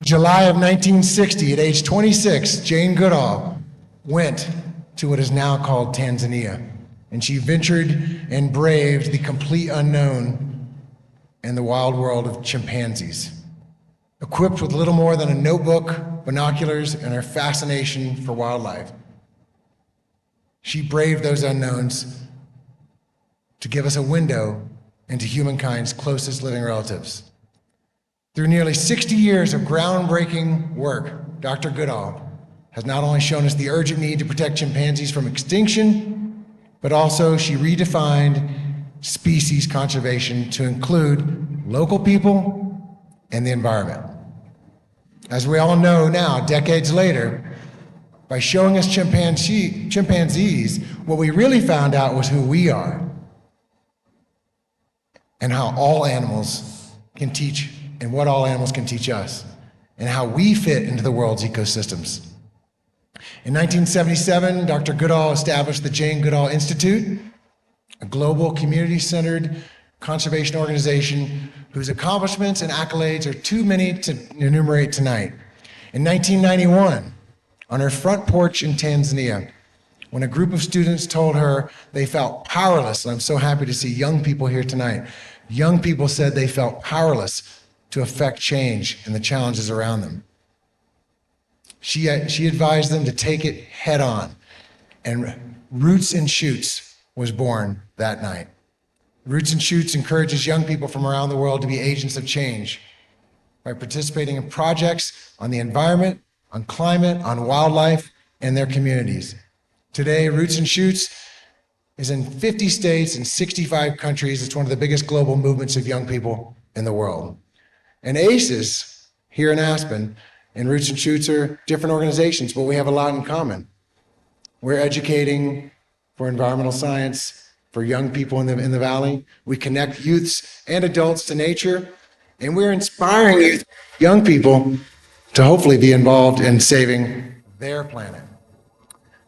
July of 1960, at age 26, Jane Goodall went to what is now called Tanzania, and she ventured and braved the complete unknown in the wild world of chimpanzees. Equipped with little more than a notebook, binoculars, and her fascination for wildlife, she braved those unknowns to give us a window into humankind's closest living relatives. Through nearly 60 years of groundbreaking work, Dr. Goodall has not only shown us the urgent need to protect chimpanzees from extinction, but also she redefined species conservation to include local people and the environment. As we all know now, decades later, by showing us chimpanzees, what we really found out was who we are and how all animals can teach, and what all animals can teach us, and how we fit into the world's ecosystems. In 1977, Dr. Goodall established the Jane Goodall Institute, a global community-centered conservation organization whose accomplishments and accolades are too many to enumerate tonight. In 1991, on her front porch in Tanzania, when a group of students told her they felt powerless, and I'm so happy to see young people here tonight, young people said they felt powerless to affect change and the challenges around them. She advised them to take it head on, and Roots and Shoots was born that night. Roots and Shoots encourages young people from around the world to be agents of change by participating in projects on the environment, on climate, on wildlife, and their communities. Today, Roots and Shoots is in 50 states and 65 countries. It's one of the biggest global movements of young people in the world. And ACES, here in Aspen, and Roots and Shoots are different organizations, but we have a lot in common. We're educating for environmental science, for young people in the valley. We connect youths and adults to nature, and we're inspiring young people to hopefully be involved in saving their planet.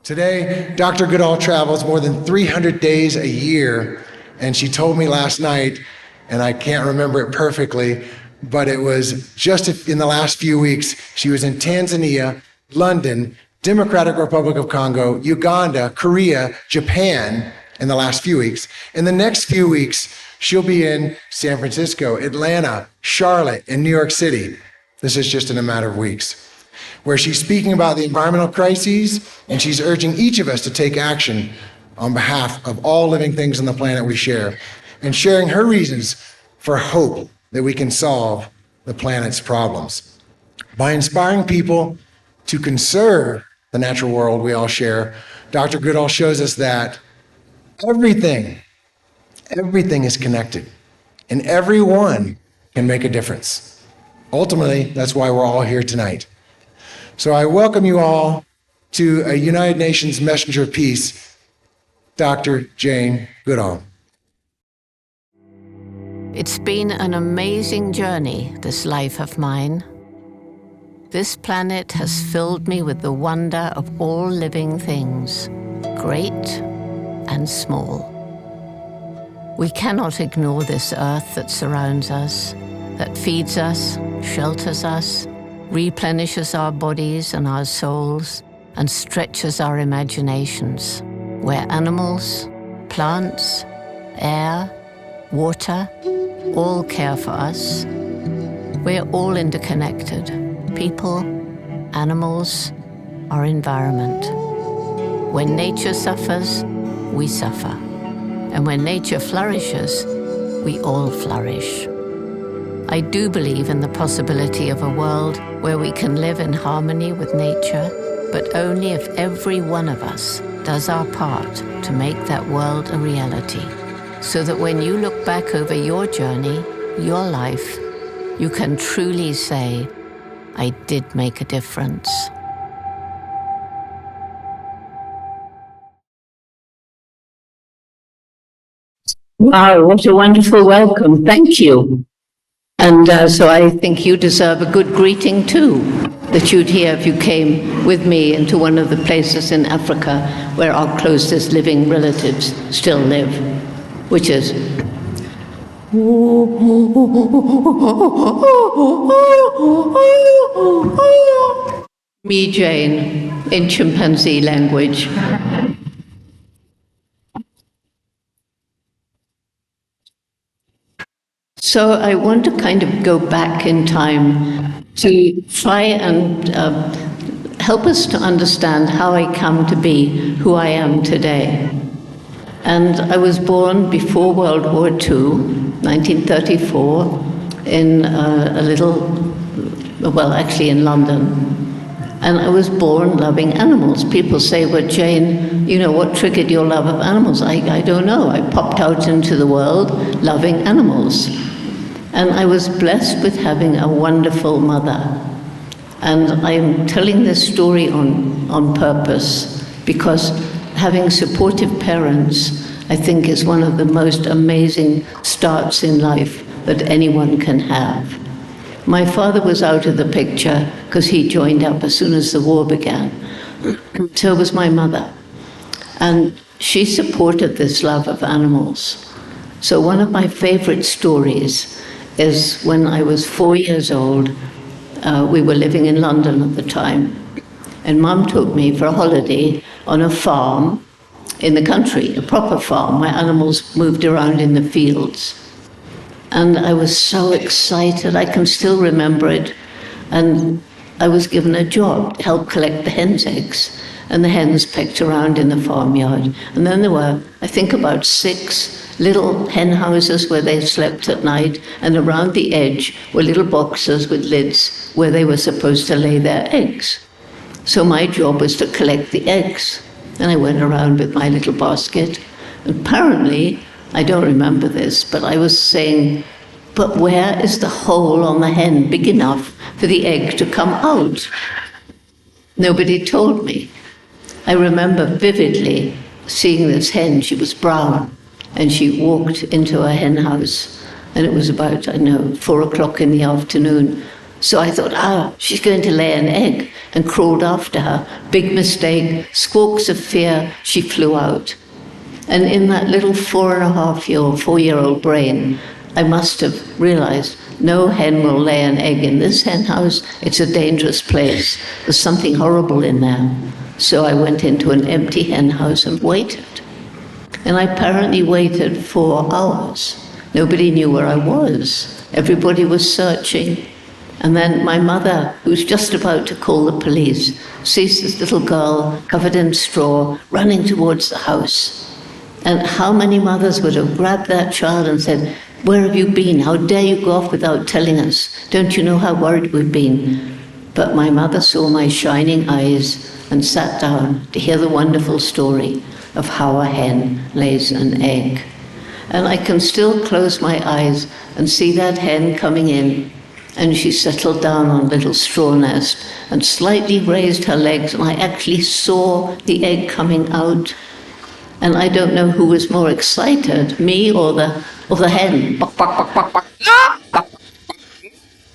Today, Dr. Goodall travels more than 300 days a year, and she told me last night, and I can't remember it perfectly, but it was just in the last few weeks, she was in Tanzania, London, Democratic Republic of Congo, Uganda, Korea, Japan in the last few weeks. In the next few weeks, she'll be in San Francisco, Atlanta, Charlotte, and New York City. This is just in a matter of weeks, where she's speaking about the environmental crises, and she's urging each of us to take action on behalf of all living things on the planet we share, and sharing her reasons for hope that we can solve the planet's problems. By inspiring people to conserve the natural world we all share, Dr. Goodall shows us that everything is connected, and everyone can make a difference. Ultimately, that's why we're all here tonight. So I welcome you all to a United Nations Messenger of Peace, Dr. Jane Goodall. It's been an amazing journey, this life of mine. This planet has filled me with the wonder of all living things, great and small. We cannot ignore this earth that surrounds us, that feeds us, shelters us, replenishes our bodies and our souls, and stretches our imaginations, where animals, plants, air, water, all care for us. We're all interconnected, people, animals, our environment. When nature suffers, we suffer. And when nature flourishes, we all flourish. I do believe in the possibility of a world where we can live in harmony with nature, but only if every one of us does our part to make that world a reality, so that when you look back over your journey, your life, you can truly say, I did make a difference. Wow, what a wonderful welcome. Thank you. And so I think you deserve a good greeting too, that you'd hear if you came with me into one of the places in Africa where our closest living relatives still live, which is Me, Jane, in chimpanzee language. So I want to kind of go back in time to try and help us to understand how I come to be who I am today. And I was born before World War II, 1934, in actually in London. And I was born loving animals. People say, well, Jane, you know, what triggered your love of animals? I don't know. I popped out into the world loving animals. And I was blessed with having a wonderful mother. And I'm telling this story on purpose because having supportive parents, I think, is one of the most amazing starts in life that anyone can have. My father was out of the picture because he joined up as soon as the war began. So was my mother. And she supported this love of animals. So one of my favorite stories is when I was 4 years old. We were living in London at the time. And Mum took me for a holiday on a farm in the country, a proper farm where animals moved around in the fields. And I was so excited, I can still remember it. And I was given a job to help collect the hens' eggs. And the hens pecked around in the farmyard. And then there were, I think, about 6 little hen houses where they slept at night. And around the edge were little boxes with lids where they were supposed to lay their eggs. So my job was to collect the eggs. And I went around with my little basket. And apparently, I don't remember this, but I was saying, but where is the hole on the hen big enough for the egg to come out? Nobody told me. I remember vividly seeing this hen. She was brown, and she walked into a hen house, and it was about, 4 o'clock in the afternoon. So I thought, she's going to lay an egg, and crawled after her. Big mistake, squawks of fear, she flew out. And in that little 4-year-old brain, I must have realized no hen will lay an egg in this hen house. It's a dangerous place. There's something horrible in there. So I went into an empty hen house and waited. And I apparently waited 4 hours. Nobody knew where I was. Everybody was searching. And then my mother, who was just about to call the police, sees this little girl covered in straw running towards the house. And how many mothers would have grabbed that child and said, where have you been? How dare you go off without telling us? Don't you know how worried we've been? But my mother saw my shining eyes and sat down to hear the wonderful story of how a hen lays an egg. And I can still close my eyes and see that hen coming in. And she settled down on a little straw nest and slightly raised her legs, and I actually saw the egg coming out. And I don't know who was more excited, me or the hen.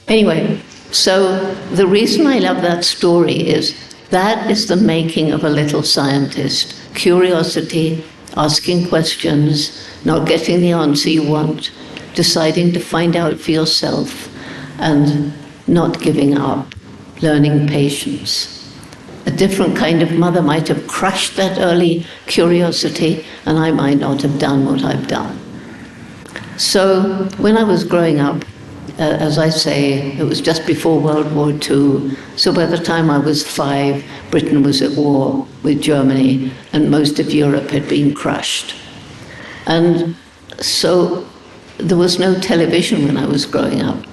Anyway, so the reason I love that story is that is the making of a little scientist. Curiosity, asking questions, not getting the answer you want, deciding to find out for yourself, and not giving up, learning patience. A different kind of mother might have crushed that early curiosity, and I might not have done what I've done. So when I was growing up, as I say, it was just before World War II. So by the time I was 5, Britain was at war with Germany, and most of Europe had been crushed. And so there was no television when I was growing up.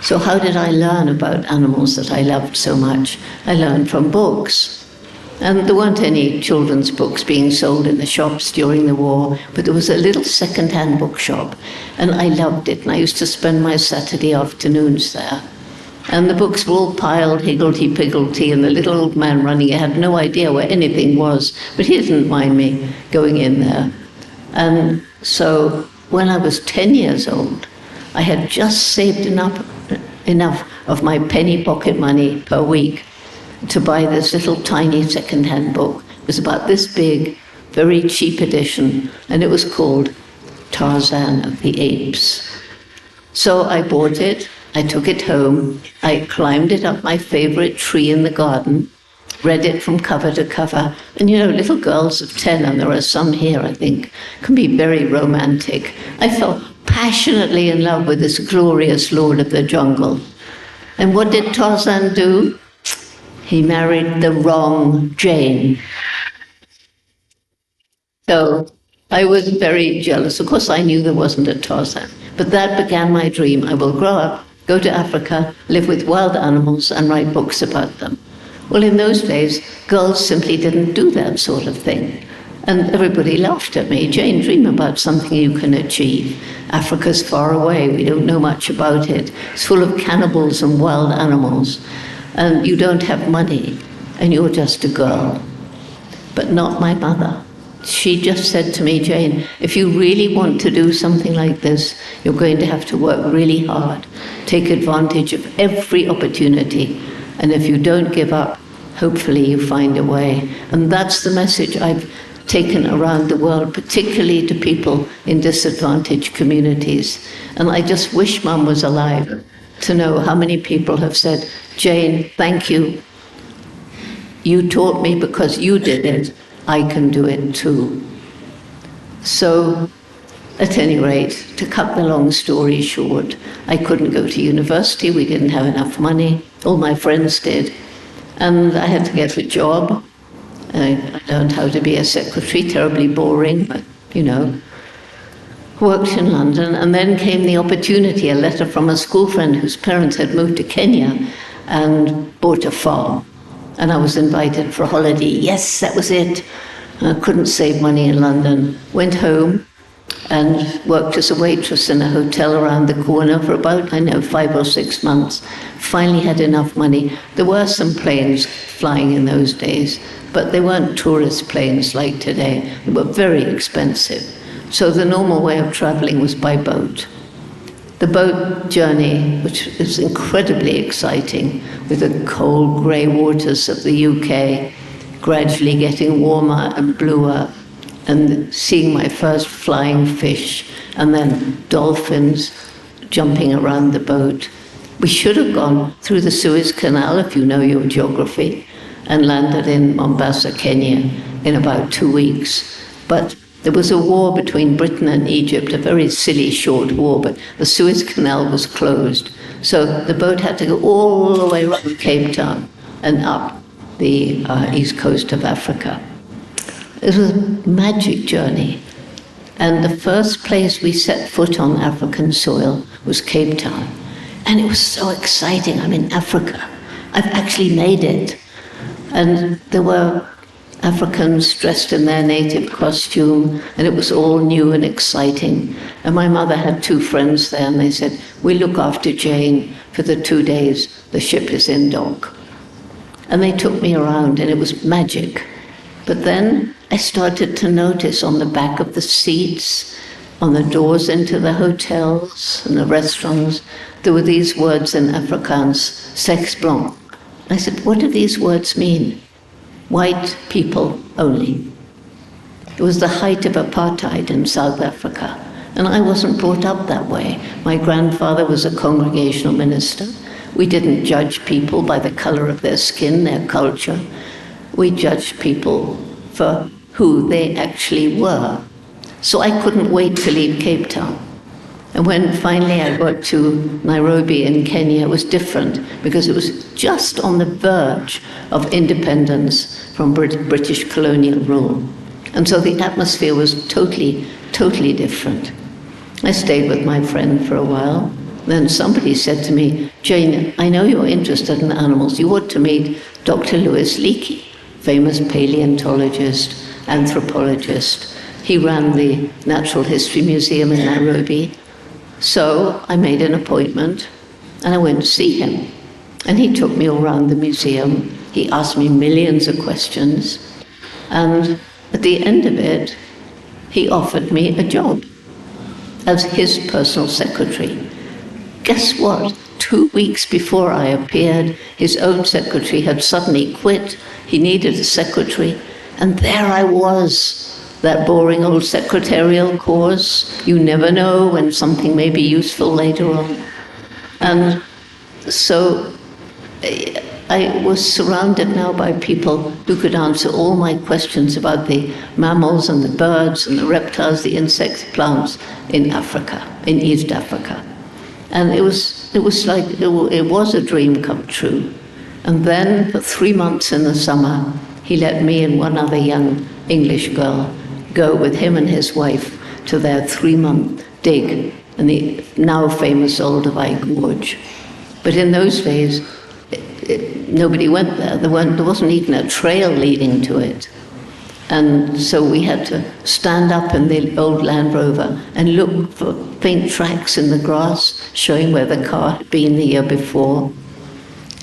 So how did I learn about animals that I loved so much? I learned from books. And there weren't any children's books being sold in the shops during the war, but there was a little second-hand bookshop, and I loved it, and I used to spend my Saturday afternoons there. And the books were all piled higgledy-piggledy, and the little old man running, I had no idea where anything was, but he didn't mind me going in there. And so when I was 10 years old, I had just saved enough of my penny pocket money per week to buy this little tiny second-hand book. It was about this big, very cheap edition, and it was called Tarzan of the Apes. So I bought it, I took it home, I climbed it up my favorite tree in the garden, read it from cover to cover. And you know, little girls of 10, and there are some here, I think, can be very romantic. I fell passionately in love with this glorious lord of the jungle. And what did Tarzan do? He married the wrong Jane. So I was very jealous. Of course, I knew there wasn't a Tarzan, but that began my dream. I will grow up, go to Africa, live with wild animals, and write books about them. Well, in those days, girls simply didn't do that sort of thing. And everybody laughed at me. Jane, dream about something you can achieve. Africa's far away. We don't know much about it. It's full of cannibals and wild animals. And you don't have money. And you're just a girl. But not my mother. She just said to me, Jane, if you really want to do something like this, you're going to have to work really hard. Take advantage of every opportunity. And if you don't give up, hopefully you find a way. And that's the message I've taken around the world, particularly to people in disadvantaged communities. And I just wish Mum was alive to know how many people have said, Jane, thank you. You taught me because you did it. I can do it too. So, at any rate, to cut the long story short, I couldn't go to university. We didn't have enough money. All my friends did. And I had to get a job. I learned how to be a secretary, terribly boring, but, you know. Worked in London, and then came the opportunity, a letter from a school friend whose parents had moved to Kenya and bought a farm. And I was invited for a holiday. Yes, that was it. I couldn't save money in London. Went home and worked as a waitress in a hotel around the corner for about, 5 or 6 months. Finally had enough money. There were some planes flying in those days, but they weren't tourist planes like today. They were very expensive. So the normal way of traveling was by boat. The boat journey, which is incredibly exciting, with the cold grey waters of the UK, gradually getting warmer and bluer, and seeing my first flying fish, and then dolphins jumping around the boat. We should have gone through the Suez Canal, if you know your geography, and landed in Mombasa, Kenya, in about 2 weeks. But there was a war between Britain and Egypt, a very silly short war, but the Suez Canal was closed. So the boat had to go all the way around Cape Town and up the east coast of Africa. It was a magic journey. And the first place we set foot on African soil was Cape Town. And it was so exciting. I'm in Africa. I've actually made it. And there were Africans dressed in their native costume, and it was all new and exciting. And my mother had 2 friends there, and they said, we look after Jane for the 2 days the ship is in dock. And they took me around, and it was magic. But then I started to notice on the back of the seats, on the doors into the hotels and the restaurants, there were these words in Afrikaans, sex blanc. I said, what do these words mean? White people only. It was the height of apartheid in South Africa, and I wasn't brought up that way. My grandfather was a congregational minister. We didn't judge people by the color of their skin, their culture. We judged people for who they actually were. So I couldn't wait to leave Cape Town. And when finally I got to Nairobi in Kenya, it was different because it was just on the verge of independence from British colonial rule. And so the atmosphere was totally, totally different. I stayed with my friend for a while. Then somebody said to me, Jane, I know you're interested in animals. You ought to meet Dr. Louis Leakey, famous paleontologist, anthropologist. He ran the Natural History Museum in Nairobi. So I made an appointment and I went to see him. And he took me all around the museum. He asked me millions of questions. And at the end of it, he offered me a job as his personal secretary. Guess what? 2 weeks before I appeared, his own secretary had suddenly quit. He needed a secretary. And there I was, that boring old secretarial course. You never know when something may be useful later on. And so I was surrounded now by people who could answer all my questions about the mammals and the birds and the reptiles, the insects, plants in Africa, in East Africa. And it was a dream come true. And then for 3 months in the summer, he let me and one other young English girl go with him and his wife to their 3-month dig in the now famous Olduvai Gorge. But in those days, nobody went there. There wasn't even a trail leading to it. And so we had to stand up in the old Land Rover and look for faint tracks in the grass showing where the car had been the year before.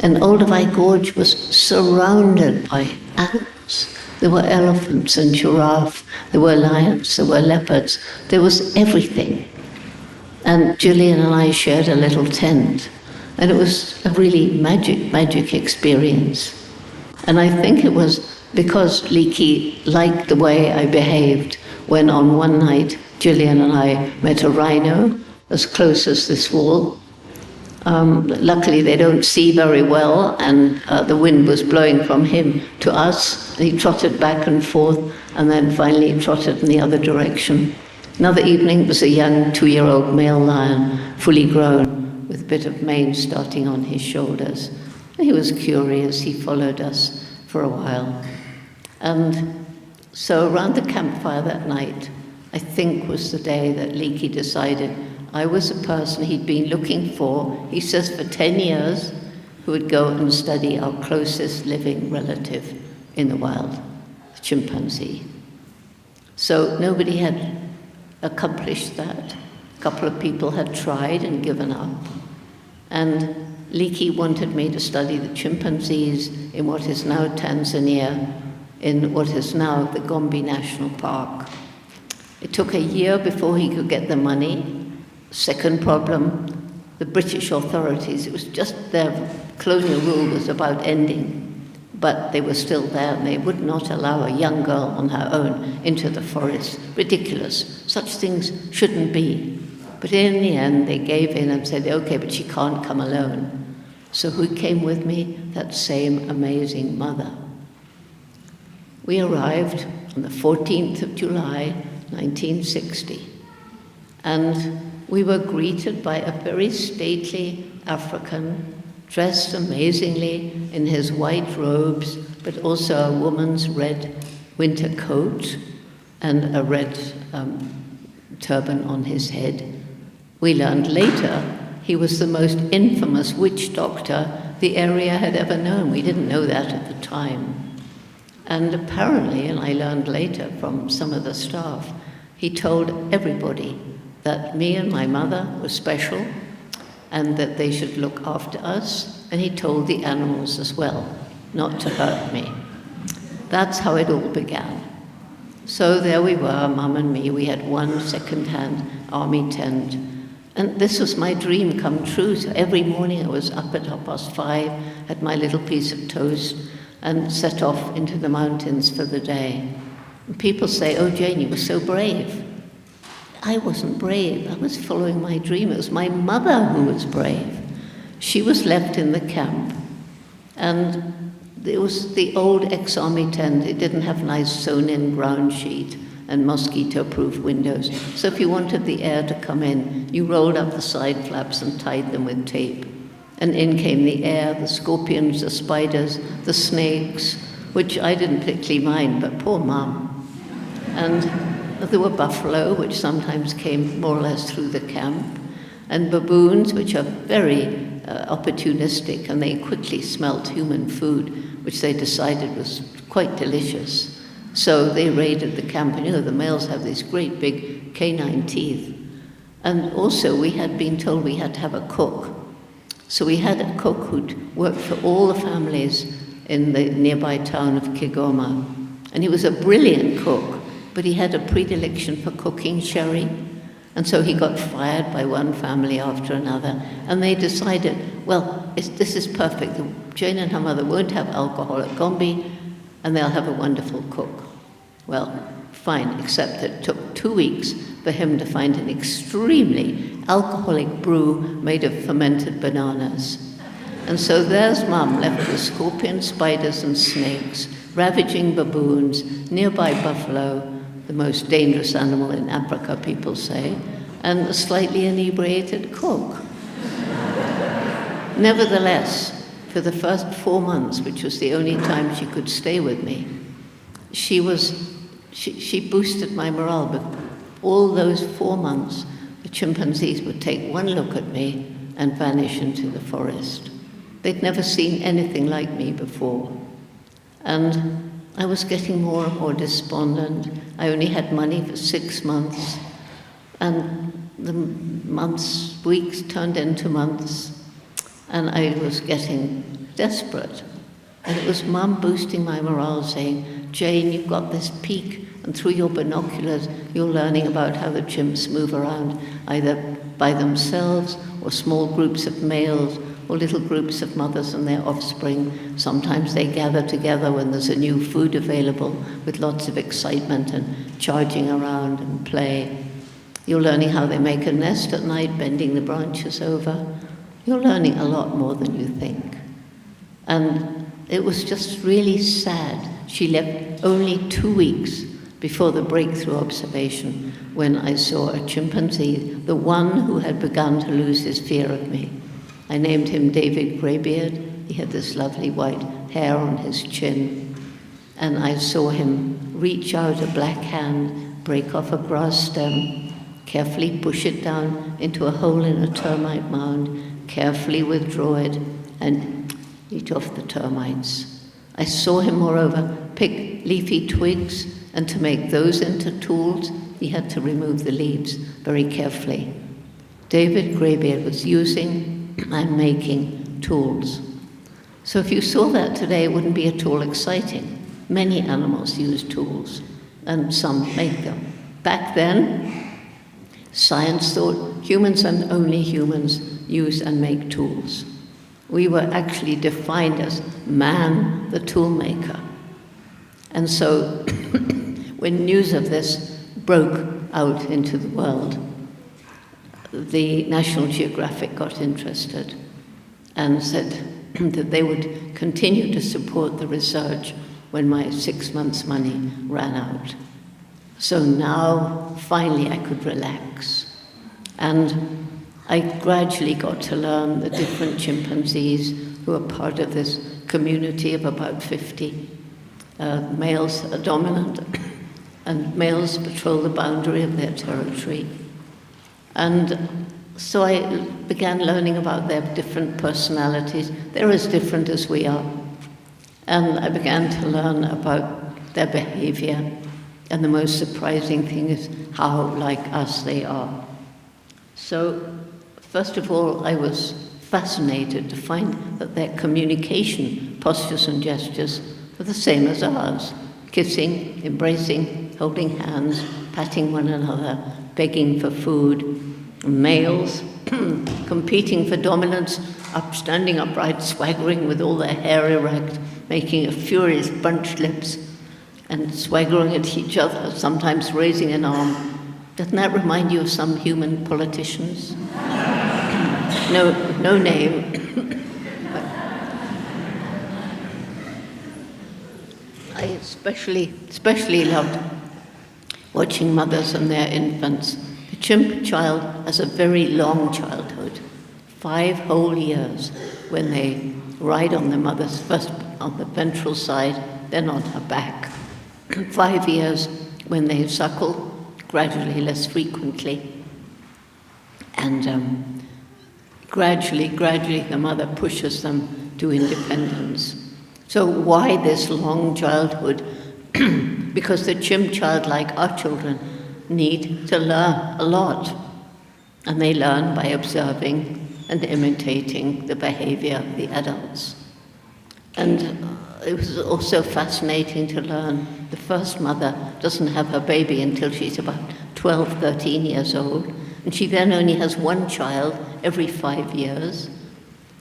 And Olduvai Gorge was surrounded by animals. There were elephants and giraffe, there were lions, there were leopards, there was everything. And Gillian and I shared a little tent. And it was a really magic experience. And I think it was because Leakey liked the way I behaved when on one night Gillian and I met a rhino as close as this wall. Luckily they don't see very well, and the wind was blowing from him to us. He trotted back and forth, and then finally trotted in the other direction. Another evening was a young 2-year-old male lion, fully grown, with a bit of mane starting on his shoulders. He was curious, he followed us for a while. And so around the campfire that night, I think was the day that Leakey decided I was a person he'd been looking for, he says for 10 years, who would go and study our closest living relative in the wild, the chimpanzee. So nobody had accomplished that. A couple of people had tried and given up. And Leakey wanted me to study the chimpanzees in what is now Tanzania, in what is now the Gombe National Park. It took a year before he could get the money. Second problem, the British authorities, it was just their colonial rule was about ending, but they were still there and they would not allow a young girl on her own into the forest. Ridiculous. Such things shouldn't be. But in the end, they gave in and said, okay, but she can't come alone. So who came with me? That same amazing mother. We arrived on the 14th of July, 1960. And we were greeted by a very stately African, dressed amazingly in his white robes, but also a woman's red winter coat and a red turban on his head. We learned later he was the most infamous witch doctor the area had ever known. We didn't know that at the time. And apparently, and I learned later from some of the staff, he told everybody that me and my mother were special and that they should look after us, and he told the animals as well not to hurt me. That's how it all began. So there we were, Mum and me, we had one second-hand army tent, and this was my dream come true. So every morning I was up at 5:30, had my little piece of toast, and set off into the mountains for the day. And people say, oh Jane, you were so brave. I wasn't brave, I was following my dream. It was my mother who was brave. She was left in the camp, and it was the old ex-army tent. It didn't have nice sewn-in ground sheet and mosquito-proof windows. So if you wanted the air to come in, you rolled up the side flaps and tied them with tape. And in came the air, the scorpions, the spiders, the snakes, which I didn't particularly mind, but poor Mum. And there were buffalo, which sometimes came more or less through the camp, and baboons, which are very opportunistic, and they quickly smelt human food, which they decided was quite delicious. So they raided the camp, and the males have these great big canine teeth. And also we had been told we had to have a cook. So we had a cook who'd worked for all the families in the nearby town of Kigoma. And he was a brilliant cook, but he had a predilection for cooking sherry. And so he got fired by one family after another. And they decided, well, this is perfect. Jane and her mother won't have alcohol at Gombe, and they'll have a wonderful cook. Well, fine, except that it took 2 weeks for him to find an extremely alcoholic brew made of fermented bananas. And so there's Mum left with scorpions, spiders, and snakes, ravaging baboons, nearby buffalo, the most dangerous animal in Africa, people say, and a slightly inebriated cook. Nevertheless, for the first 4 months, which was the only time she could stay with me, she boosted my morale. But all those 4 months, the chimpanzees would take one look at me and vanish into the forest. They'd never seen anything like me before. And I was getting more and more despondent. I only had money for 6 months. And the weeks turned into months. And I was getting desperate. And it was Mum boosting my morale, saying, Jane, you've got this peak, and through your binoculars, you're learning about how the chimps move around, either by themselves, or small groups of males, or little groups of mothers and their offspring. Sometimes they gather together when there's a new food available, with lots of excitement and charging around and play. You're learning how they make a nest at night, bending the branches over. You're learning a lot more than you think. And it was just really sad. She left only 2 weeks before the breakthrough observation, when I saw a chimpanzee, the one who had begun to lose his fear of me. I named him David Greybeard. He had this lovely white hair on his chin. And I saw him reach out a black hand, break off a grass stem, carefully push it down into a hole in a termite mound, carefully withdraw it, and eat off the termites. I saw him, moreover, pick leafy twigs, and to make those into tools, he had to remove the leaves very carefully. David Greybeard was using and making tools. So if you saw that today, it wouldn't be at all exciting. Many animals use tools, and some make them. Back then, science thought humans and only humans use and make tools. We were actually defined as man, the tool maker. And so when news of this broke out into the world, the National Geographic got interested and said that they would continue to support the research when my 6 months' money ran out. So now, finally, I could relax. And I gradually got to learn the different chimpanzees who are part of this community of about 50. Males are dominant, and males patrol the boundary of their territory. And so I began learning about their different personalities. They're as different as we are. And I began to learn about their behavior. And the most surprising thing is how like us they are. So, first of all, I was fascinated to find that their communication postures and gestures were the same as ours. Kissing, embracing, holding hands, patting one another, begging for food. Males competing for dominance, standing upright, swaggering with all their hair erect, making a furious bunched lips, and swaggering at each other, sometimes raising an arm. Doesn't that remind you of some human politicians? No name. I especially loved watching mothers and their infants. The chimp child has a very long childhood, 5 whole years, when they ride on the mother's, first on the ventral side, then on her back. 5 years when they suckle, gradually, less frequently. And gradually, the mother pushes them to independence. So why this long childhood? Because the chimp child, like our children, need to learn a lot. And they learn by observing and imitating the behavior of the adults. And it was also fascinating to learn the first mother doesn't have her baby until she's about 12, 13 years old, and she then only has one child every 5 years.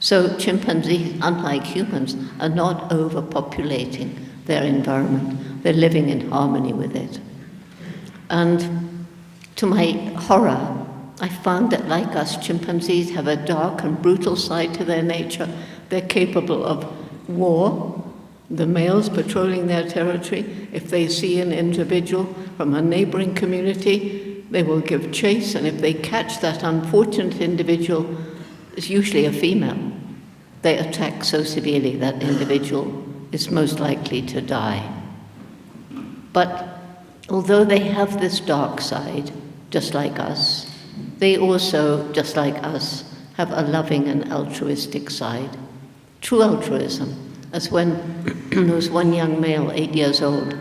So chimpanzees, unlike humans, are not overpopulating their environment. They're living in harmony with it. And to my horror, I found that, like us, chimpanzees have a dark and brutal side to their nature. They're capable of war, the males patrolling their territory. If they see an individual from a neighboring community, they will give chase, and if they catch that unfortunate individual, it's usually a female, they attack so severely that individual is most likely to die. But although they have this dark side, just like us, they also, just like us, have a loving and altruistic side. True altruism, as when there was one young male, 8 years old,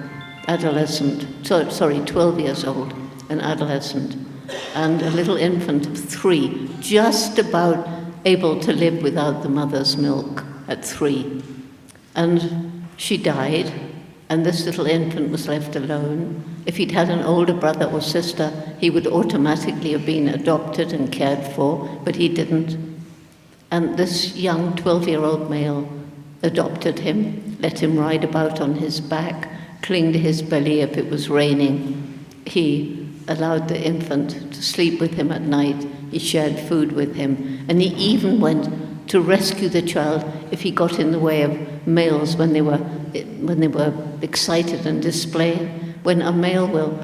12 years old, an adolescent, and a little infant of 3, just about able to live without the mother's milk at 3. And she died, and this little infant was left alone. If he'd had an older brother or sister, he would automatically have been adopted and cared for, but he didn't. And this young 12-year-old male adopted him, let him ride about on his back, cling to his belly if it was raining. He allowed the infant to sleep with him at night. He shared food with him, and he even went to rescue the child if he got in the way of males when they were excited and displaying. When a male will,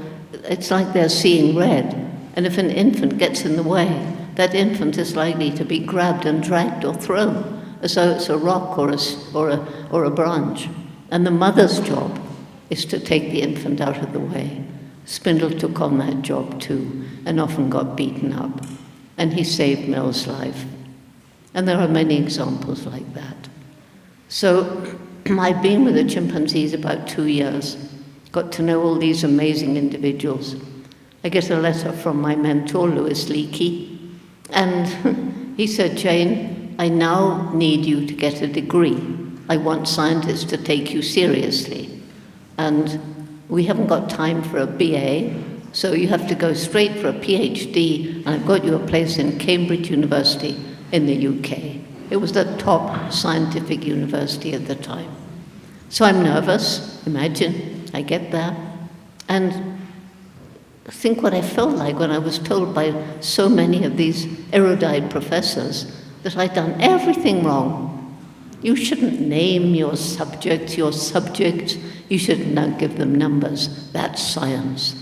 it's like they're seeing red, and if an infant gets in the way, that infant is likely to be grabbed and dragged or thrown, as though it's a rock or a branch. And the mother's job is to take the infant out of the way. Spindle took on that job too, and often got beaten up. And he saved Mel's life. And there are many examples like that. So I've been with the chimpanzees about 2 years, got to know all these amazing individuals. I get a letter from my mentor, Louis Leakey, and he said, "Jane, I now need you to get a degree. I want scientists to take you seriously. And we haven't got time for a BA, so you have to go straight for a PhD, and I've got you a place in Cambridge University in the UK. It was the top scientific university at the time. So I'm nervous, imagine, I get there, and think what I felt like when I was told by so many of these erudite professors that I'd done everything wrong. You shouldn't name your subjects, you should not give them numbers. That's science.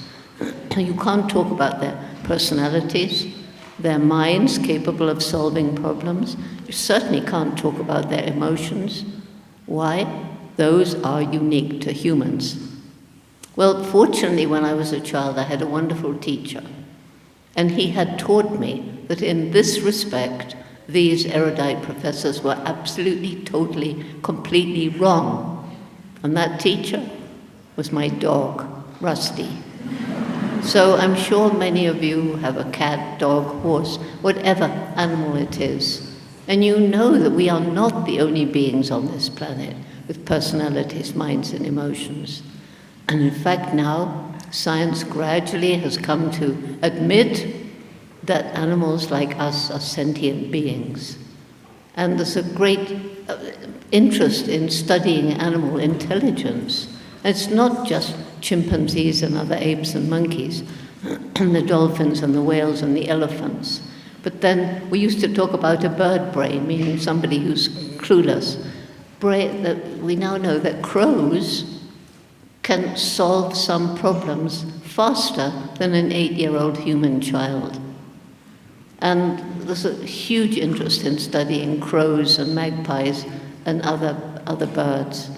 You can't talk about their personalities, their minds capable of solving problems. You certainly can't talk about their emotions. Why? Those are unique to humans. Well, fortunately, when I was a child, I had a wonderful teacher, and he had taught me that in this respect, these erudite professors were absolutely, totally, completely wrong. And that teacher was my dog, Rusty. So I'm sure many of you have a cat, dog, horse, whatever animal it is. And you know that we are not the only beings on this planet with personalities, minds, and emotions. And in fact, now science gradually has come to admit that animals like us are sentient beings. And there's a great interest in studying animal intelligence. It's not just chimpanzees and other apes and monkeys, and the dolphins and the whales and the elephants. But then we used to talk about a bird brain, meaning somebody who's clueless. We now know that crows can solve some problems faster than an 8-year-old human child. And there's a huge interest in studying crows and magpies and other birds.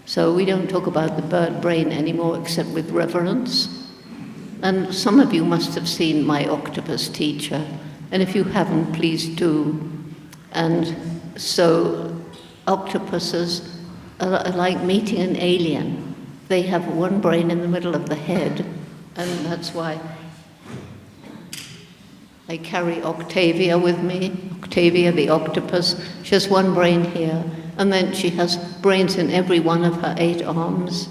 So we don't talk about the bird brain anymore except with reverence. And some of you must have seen My Octopus Teacher, and if you haven't, please do. And so octopuses are like meeting an alien. They have one brain in the middle of the head, and that's why I carry Octavia with me. Octavia the octopus. She has one brain here, and then she has brains in every one of her 8 arms.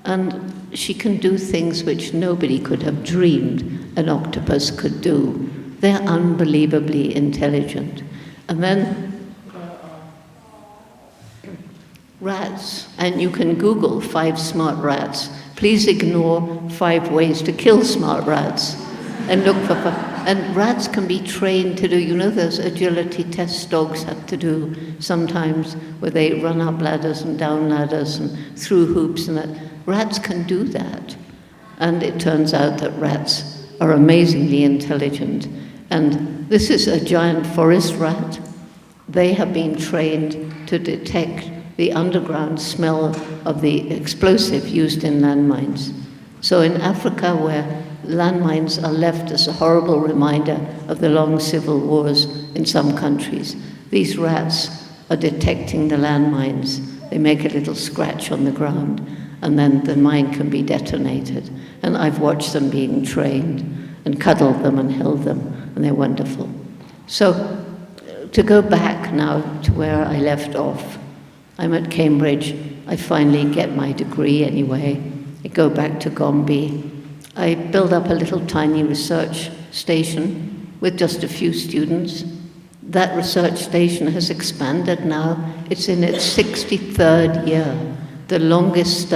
And she can do things which nobody could have dreamed an octopus could do. They're unbelievably intelligent. And then rats, and you can Google 5 smart rats. Please ignore 5 ways to kill smart rats and look for... And rats can be trained to do, you know, those agility tests dogs have to do sometimes, where they run up ladders and down ladders and through hoops and that. Rats can do that. And it turns out that rats are amazingly intelligent. And this is a giant forest rat. They have been trained to detect the underground smell of the explosive used in landmines. So in Africa, where landmines are left as a horrible reminder of the long civil wars in some countries, these rats are detecting the landmines. They make a little scratch on the ground, and then the mine can be detonated. And I've watched them being trained and cuddled them and held them, and they're wonderful. So to go back now to where I left off, I'm at Cambridge. I finally get my degree anyway. I go back to Gombe. I build up a little tiny research station with just a few students. That research station has expanded now. It's in its 63rd year, the longest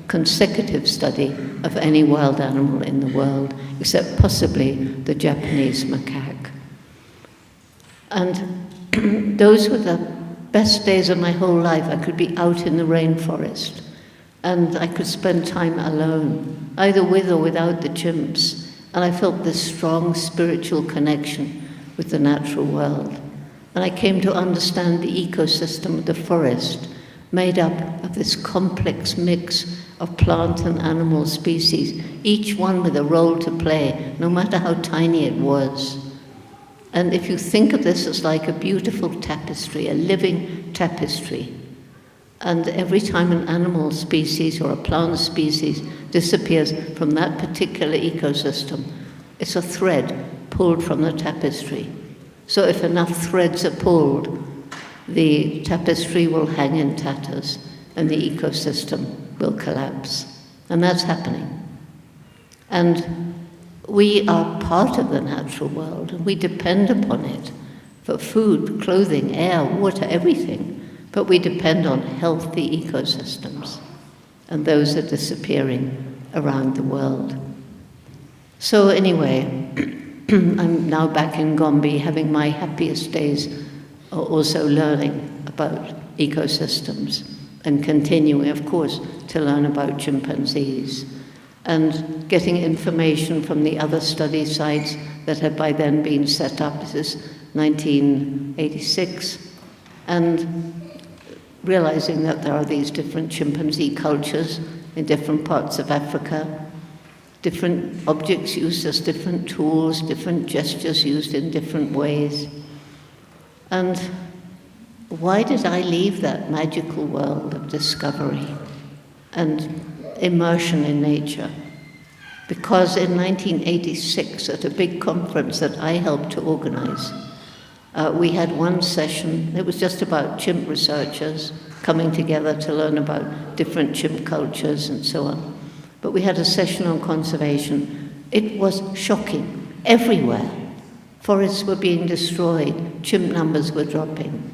consecutive study of any wild animal in the world, except possibly the Japanese macaque. And those were the best days of my whole life. I could be out in the rainforest, and I could spend time alone, either with or without the chimps. And I felt this strong spiritual connection with the natural world. And I came to understand the ecosystem of the forest, made up of this complex mix of plant and animal species, each one with a role to play, no matter how tiny it was. And if you think of this as like a beautiful tapestry, a living tapestry, and every time an animal species or a plant species disappears from that particular ecosystem, it's a thread pulled from the tapestry. So if enough threads are pulled, the tapestry will hang in tatters and the ecosystem will collapse. And that's happening. And we are part of the natural world, and we depend upon it for food, clothing, air, water, everything. But we depend on healthy ecosystems, and those are disappearing around the world. So anyway, I'm now back in Gombe, having my happiest days, also learning about ecosystems, and continuing, of course, to learn about chimpanzees, and getting information from the other study sites that had by then been set up. This is 1986, and realizing that there are these different chimpanzee cultures in different parts of Africa, different objects used as different tools, different gestures used in different ways. And why did I leave that magical world of discovery and immersion in nature? Because in 1986, at a big conference that I helped to organize, we had one session. It was just about chimp researchers coming together to learn about different chimp cultures and so on. But we had a session on conservation. It was shocking. Everywhere, forests were being destroyed, chimp numbers were dropping.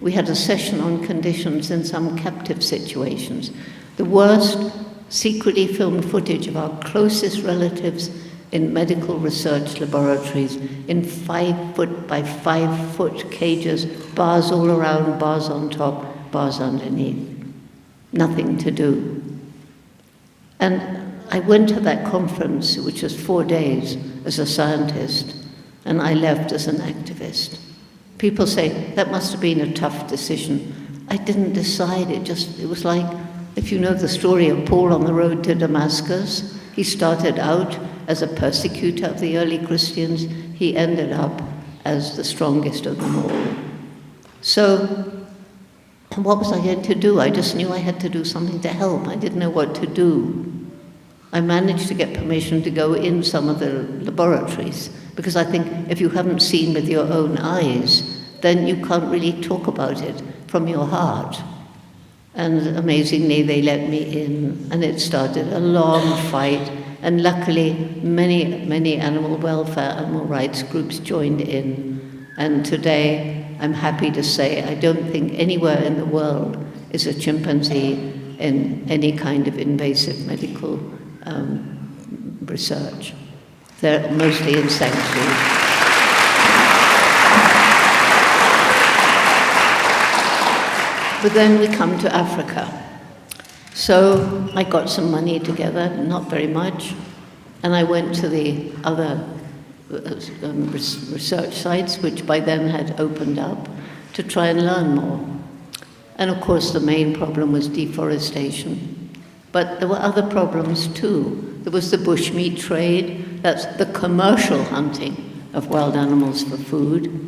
We had a session on conditions in some captive situations. The worst secretly filmed footage of our closest relatives in medical research laboratories in 5-foot by 5-foot cages, bars all around, bars on top, bars underneath. Nothing to do. And I went to that conference, which was 4 days, as a scientist, and I left as an activist. People say, that must have been a tough decision. I didn't decide, it was like, if you know the story of Paul on the road to Damascus, he started out as a persecutor of the early Christians. He ended up as the strongest of them all. So what was I going to do? I just knew I had to do something to help. I didn't know what to do. I managed to get permission to go in some of the laboratories, because I think if you haven't seen with your own eyes, then you can't really talk about it from your heart. And amazingly, they let me in, and it started a long fight. And luckily, many animal welfare, animal rights groups joined in. And today, I'm happy to say, I don't think anywhere in the world is a chimpanzee in any kind of invasive medical research. They're mostly in sanctuaries. But then we come to Africa. So I got some money together, not very much, and I went to the other research sites, which by then had opened up, to try and learn more. And of course the main problem was deforestation. But there were other problems too. There was the bushmeat trade, that's the commercial hunting of wild animals for food.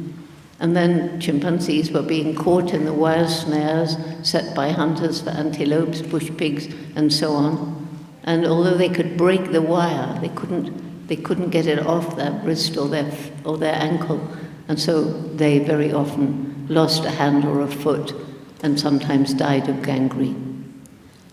And then chimpanzees were being caught in the wire snares set by hunters for antelopes, bush pigs, and so on. And although they could break the wire, they couldn't get it off their wrist or their ankle. And so they very often lost a hand or a foot and sometimes died of gangrene.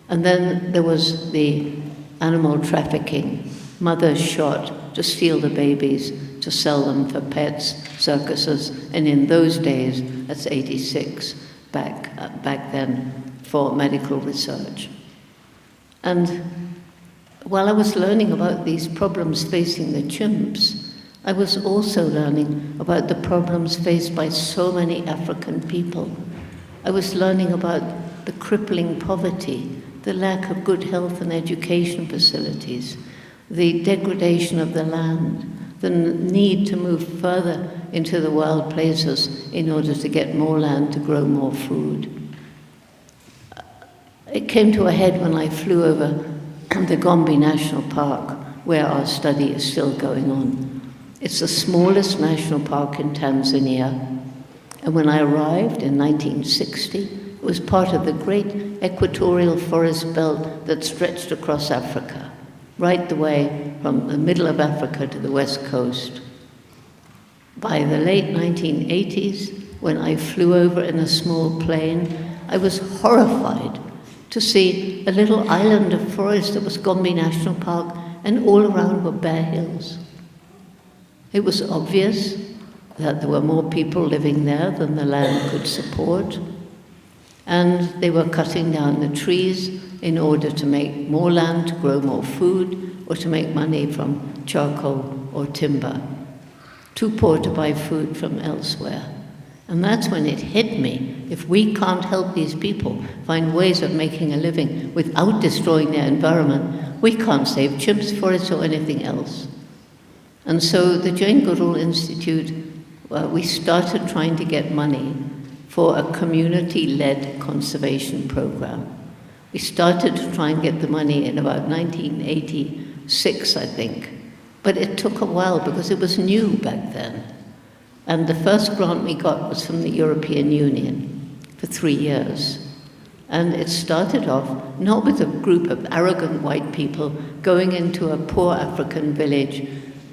And then there was the animal trafficking. Mothers shot to steal the babies, to sell them for pets, circuses, and in those days, that's 86, back then, for medical research. And while I was learning about these problems facing the chimps, I was also learning about the problems faced by so many African people. I was learning about the crippling poverty, the lack of good health and education facilities, the degradation of the land, the need to move further into the wild places in order to get more land to grow more food. It came to a head when I flew over the Gombe National Park, where our study is still going on. It's the smallest national park in Tanzania, and when I arrived in 1960, it was part of the great equatorial forest belt that stretched across Africa, right the way from the middle of Africa to the west coast. By the late 1980s, when I flew over in a small plane, I was horrified to see a little island of forest that was Gombe National Park, and all around were bare hills. It was obvious that there were more people living there than the land could support, and they were cutting down the trees in order to make more land to grow more food or to make money from charcoal or timber, too poor to buy food from elsewhere. And that's when it hit me. If we can't help these people find ways of making a living without destroying their environment, we can't save chimps, forests, or anything else. And so the Jane Goodall Institute, we started trying to get money for a community-led conservation program. We started to try and get the money in about 1986, I think. But it took a while because it was new back then. And the first grant we got was from the European Union for 3 years. And it started off not with a group of arrogant white people going into a poor African village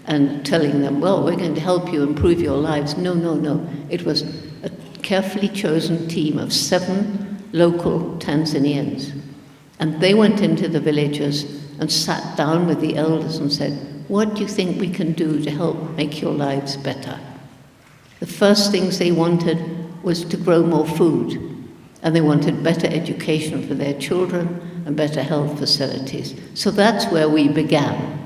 and telling them, well, we're going to help you improve your lives. No, no, no. It was a carefully chosen team of 7 local Tanzanians. And they went into the villages and sat down with the elders and said, what do you think we can do to help make your lives better? The first things they wanted was to grow more food, and they wanted better education for their children and better health facilities. So that's where we began.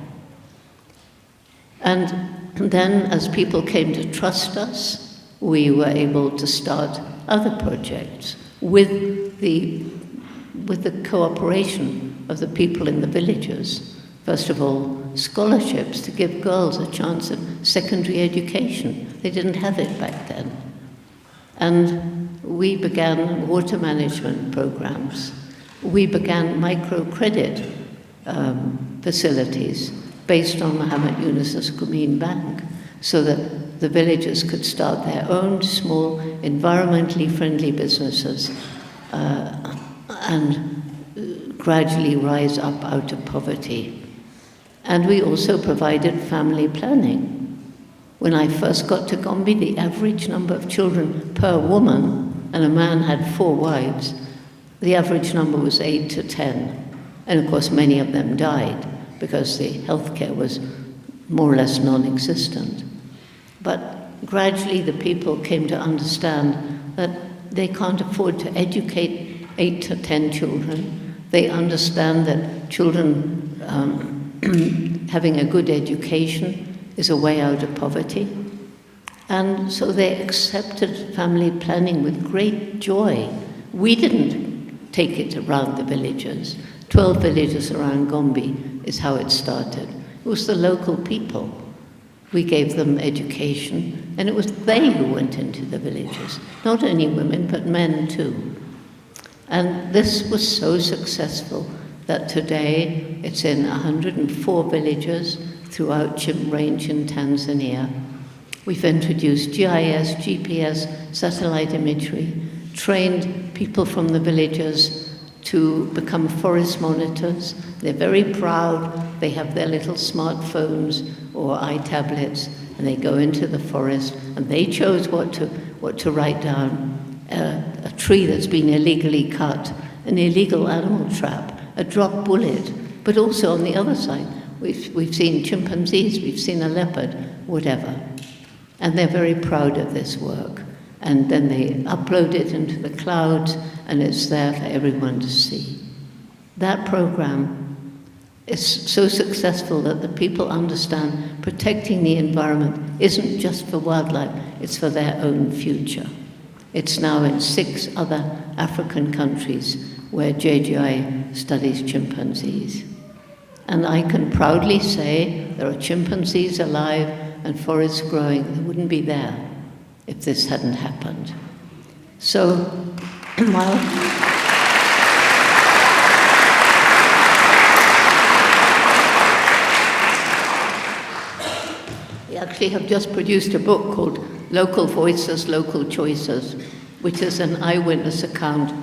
And then, as people came to trust us, we were able to start other projects with the cooperation of the people in the villages. First of all, scholarships to give girls a chance of secondary education. They didn't have it back then. And we began water management programs. We began microcredit facilities based on Muhammad Yunus's Grameen Bank, so that the villagers could start their own small, environmentally friendly businesses and gradually rise up out of poverty. And we also provided family planning. When I first got to Gombe, the average number of children per woman, and a man had 4 wives, the average number was 8 to 10. And of course, many of them died because the healthcare was more or less non-existent. But gradually the people came to understand that they can't afford to educate 8 to 10 children. They understand that children having a good education is a way out of poverty. And so they accepted family planning with great joy. We didn't take it around the villages. 12 villages around Gombe is how it started. It was the local people. We gave them education, and it was they who went into the villages. Not only women, but men too. And this was so successful that today it's in 104 villages throughout Chimp Range in Tanzania. We've introduced GIS, GPS, satellite imagery, trained people from the villages to become forest monitors. They're very proud. They have their little smartphones or iTablets, and they go into the forest, and they chose what to write down. A tree that's been illegally cut, an illegal animal trap, a dropped bullet, but also on the other side, we've seen chimpanzees, we've seen a leopard, whatever. And they're very proud of this work. And then they upload it into the clouds, and it's there for everyone to see. That program is so successful that the people understand protecting the environment isn't just for wildlife, it's for their own future. It's now in 6 other African countries where JGI studies chimpanzees. And I can proudly say there are chimpanzees alive and forests growing that wouldn't be there if this hadn't happened. So, while we actually have just produced a book called Local Voices, Local Choices, which is an eyewitness account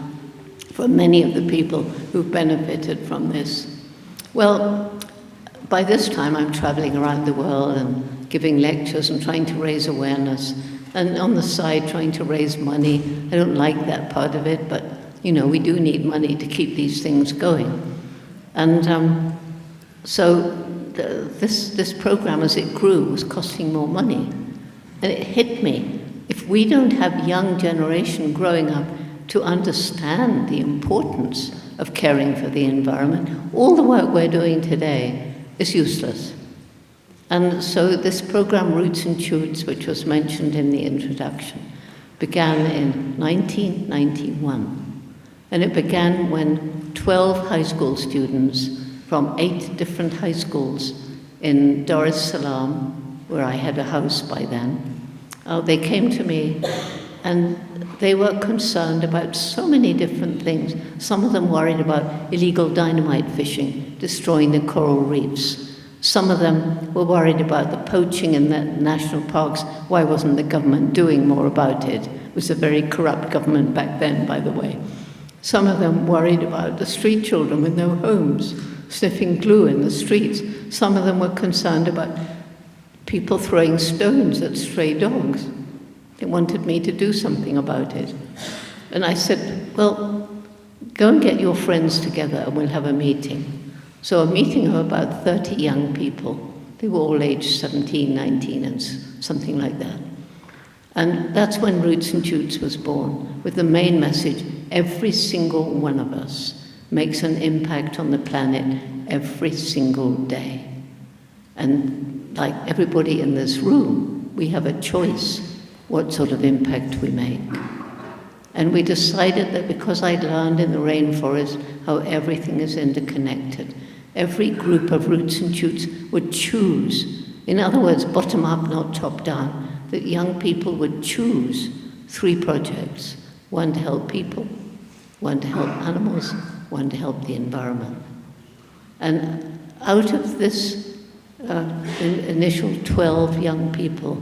for many of the people who've benefited from this. Well, by this time I'm traveling around the world and giving lectures and trying to raise awareness, and on the side trying to raise money. I don't like that part of it, but we do need money to keep these things going. And so this program, as it grew, was costing more money. And it hit me. If we don't have young generation growing up to understand the importance of caring for the environment, all the work we're doing today is useless. And so this program, Roots and Shoots, which was mentioned in the introduction, began in 1991. And it began when 12 high school students from 8 different high schools in Dar es Salaam, where I had a house by then, they came to me, and they were concerned about so many different things. Some of them worried about illegal dynamite fishing, destroying the coral reefs. Some of them were worried about the poaching in the national parks. Why wasn't the government doing more about it? It was a very corrupt government back then, by the way. Some of them worried about the street children with no homes, sniffing glue in the streets. Some of them were concerned about people throwing stones at stray dogs. They wanted me to do something about it. And I said, well, go and get your friends together and we'll have a meeting. So a meeting of about 30 young people. They were all aged 17, 19, and something like that. And that's when Roots and Shoots was born, with the main message: every single one of us makes an impact on the planet every single day. And like everybody in this room, we have a choice what sort of impact we make. And we decided that because I'd learned in the rainforest how everything is interconnected, every group of Roots and Shoots would choose, in other words, bottom up, not top down, that young people would choose 3 projects: one to help people, one to help animals, one to help the environment. And out of this initial 12 young people,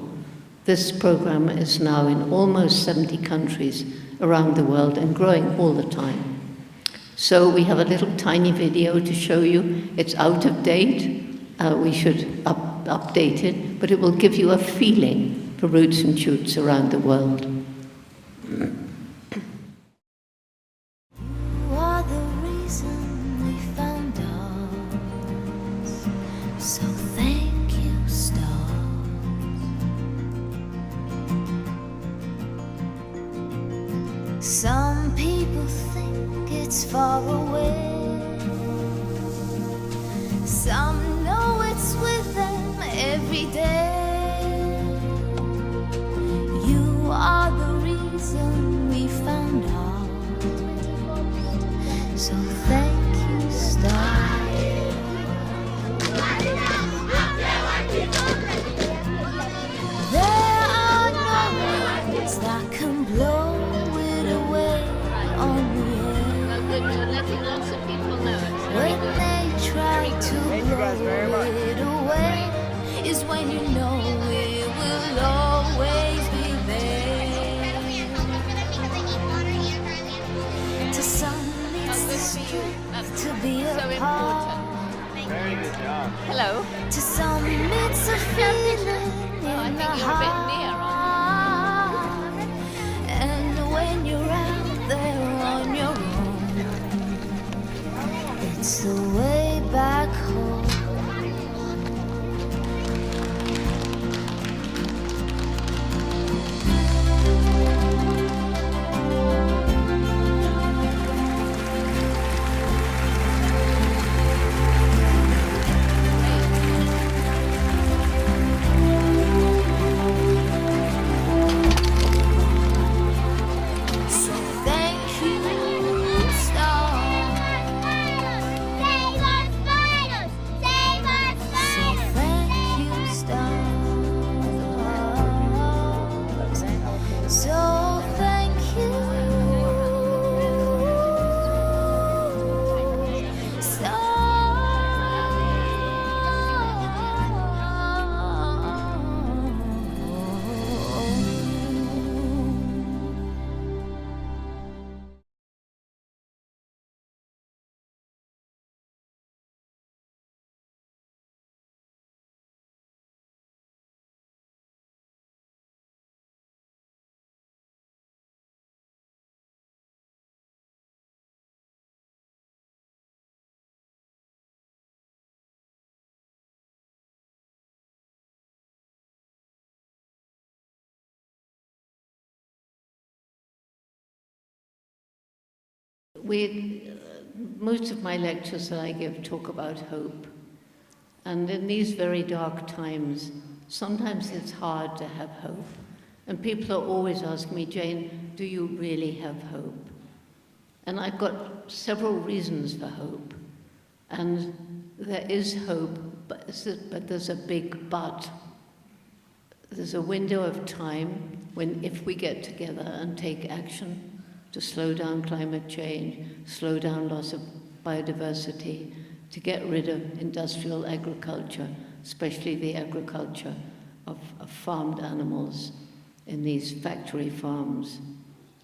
this program is now in almost 70 countries around the world and growing all the time. So we have a little tiny video to show you. It's out of date. We should update it, but it will give you a feeling for Roots and Shoots around the world. You are the reason we found us, so thank you, stars. Some people think it's far away, Some know it's with them every day. You are the reason we found out. So thank you, star. There are no words that can blow it away on the air. When they try to blow it away is when you know it will always be there. To some it's the strength to be apart. Very good job. Hello. To some it's a feeling in the heart. And when you're out there on your own, it's the way back home. Most of my lectures that I give talk about hope. And in these very dark times, sometimes it's hard to have hope. And people are always asking me, Jane, do you really have hope? And I've got several reasons for hope. And there is hope, but there's a big but. There's a window of time when, if we get together and take action to slow down climate change, slow down loss of biodiversity, to get rid of industrial agriculture, especially the agriculture of farmed animals in these factory farms,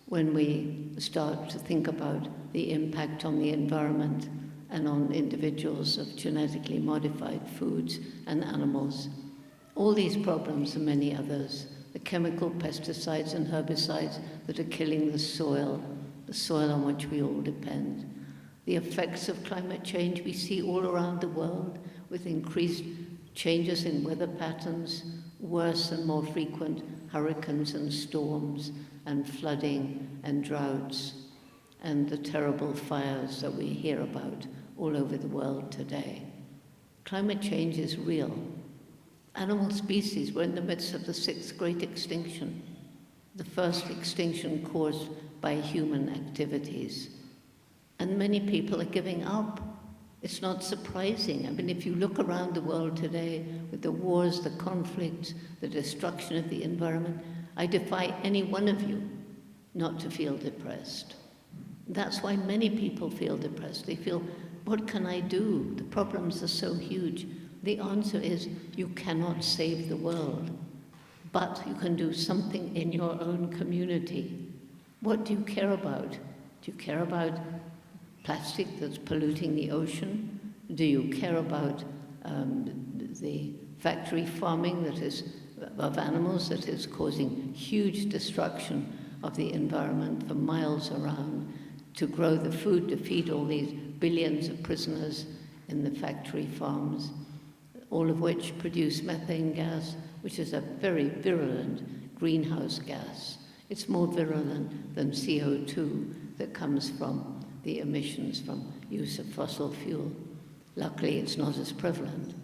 when we start to think about the impact on the environment and on individuals of genetically modified foods and animals. All these problems and many others, the chemical pesticides and herbicides that are killing the soil on which we all depend. The effects of climate change we see all around the world with increased changes in weather patterns, worse and more frequent hurricanes and storms, and flooding and droughts, and the terrible fires that we hear about all over the world today. Climate change is real. Animal species were in the midst of the 6th great extinction, the first extinction caused by human activities. And many people are giving up. It's not surprising. I mean, if you look around the world today with the wars, the conflicts, the destruction of the environment, I defy any one of you not to feel depressed. That's why many people feel depressed. They feel, what can I do? The problems are so huge. The answer is, you cannot save the world, but you can do something in your own community. What do you care about? Do you care about plastic that's polluting the ocean? Do you care about the factory farming that is of animals that is causing huge destruction of the environment for miles around to grow the food to feed all these billions of prisoners in the factory farms, all of which produce methane gas, which is a very virulent greenhouse gas. It's more virulent than CO2 that comes from the emissions from use of fossil fuel. Luckily, it's not as prevalent.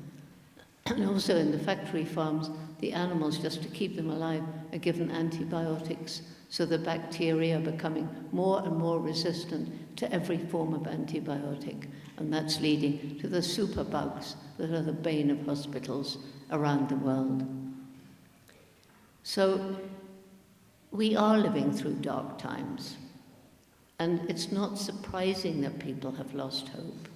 And also in the factory farms, the animals, just to keep them alive, are given antibiotics, so the bacteria are becoming more and more resistant to every form of antibiotic, and that's leading to the superbugs that are the bane of hospitals around the world. So we are living through dark times, and it's not surprising that people have lost hope.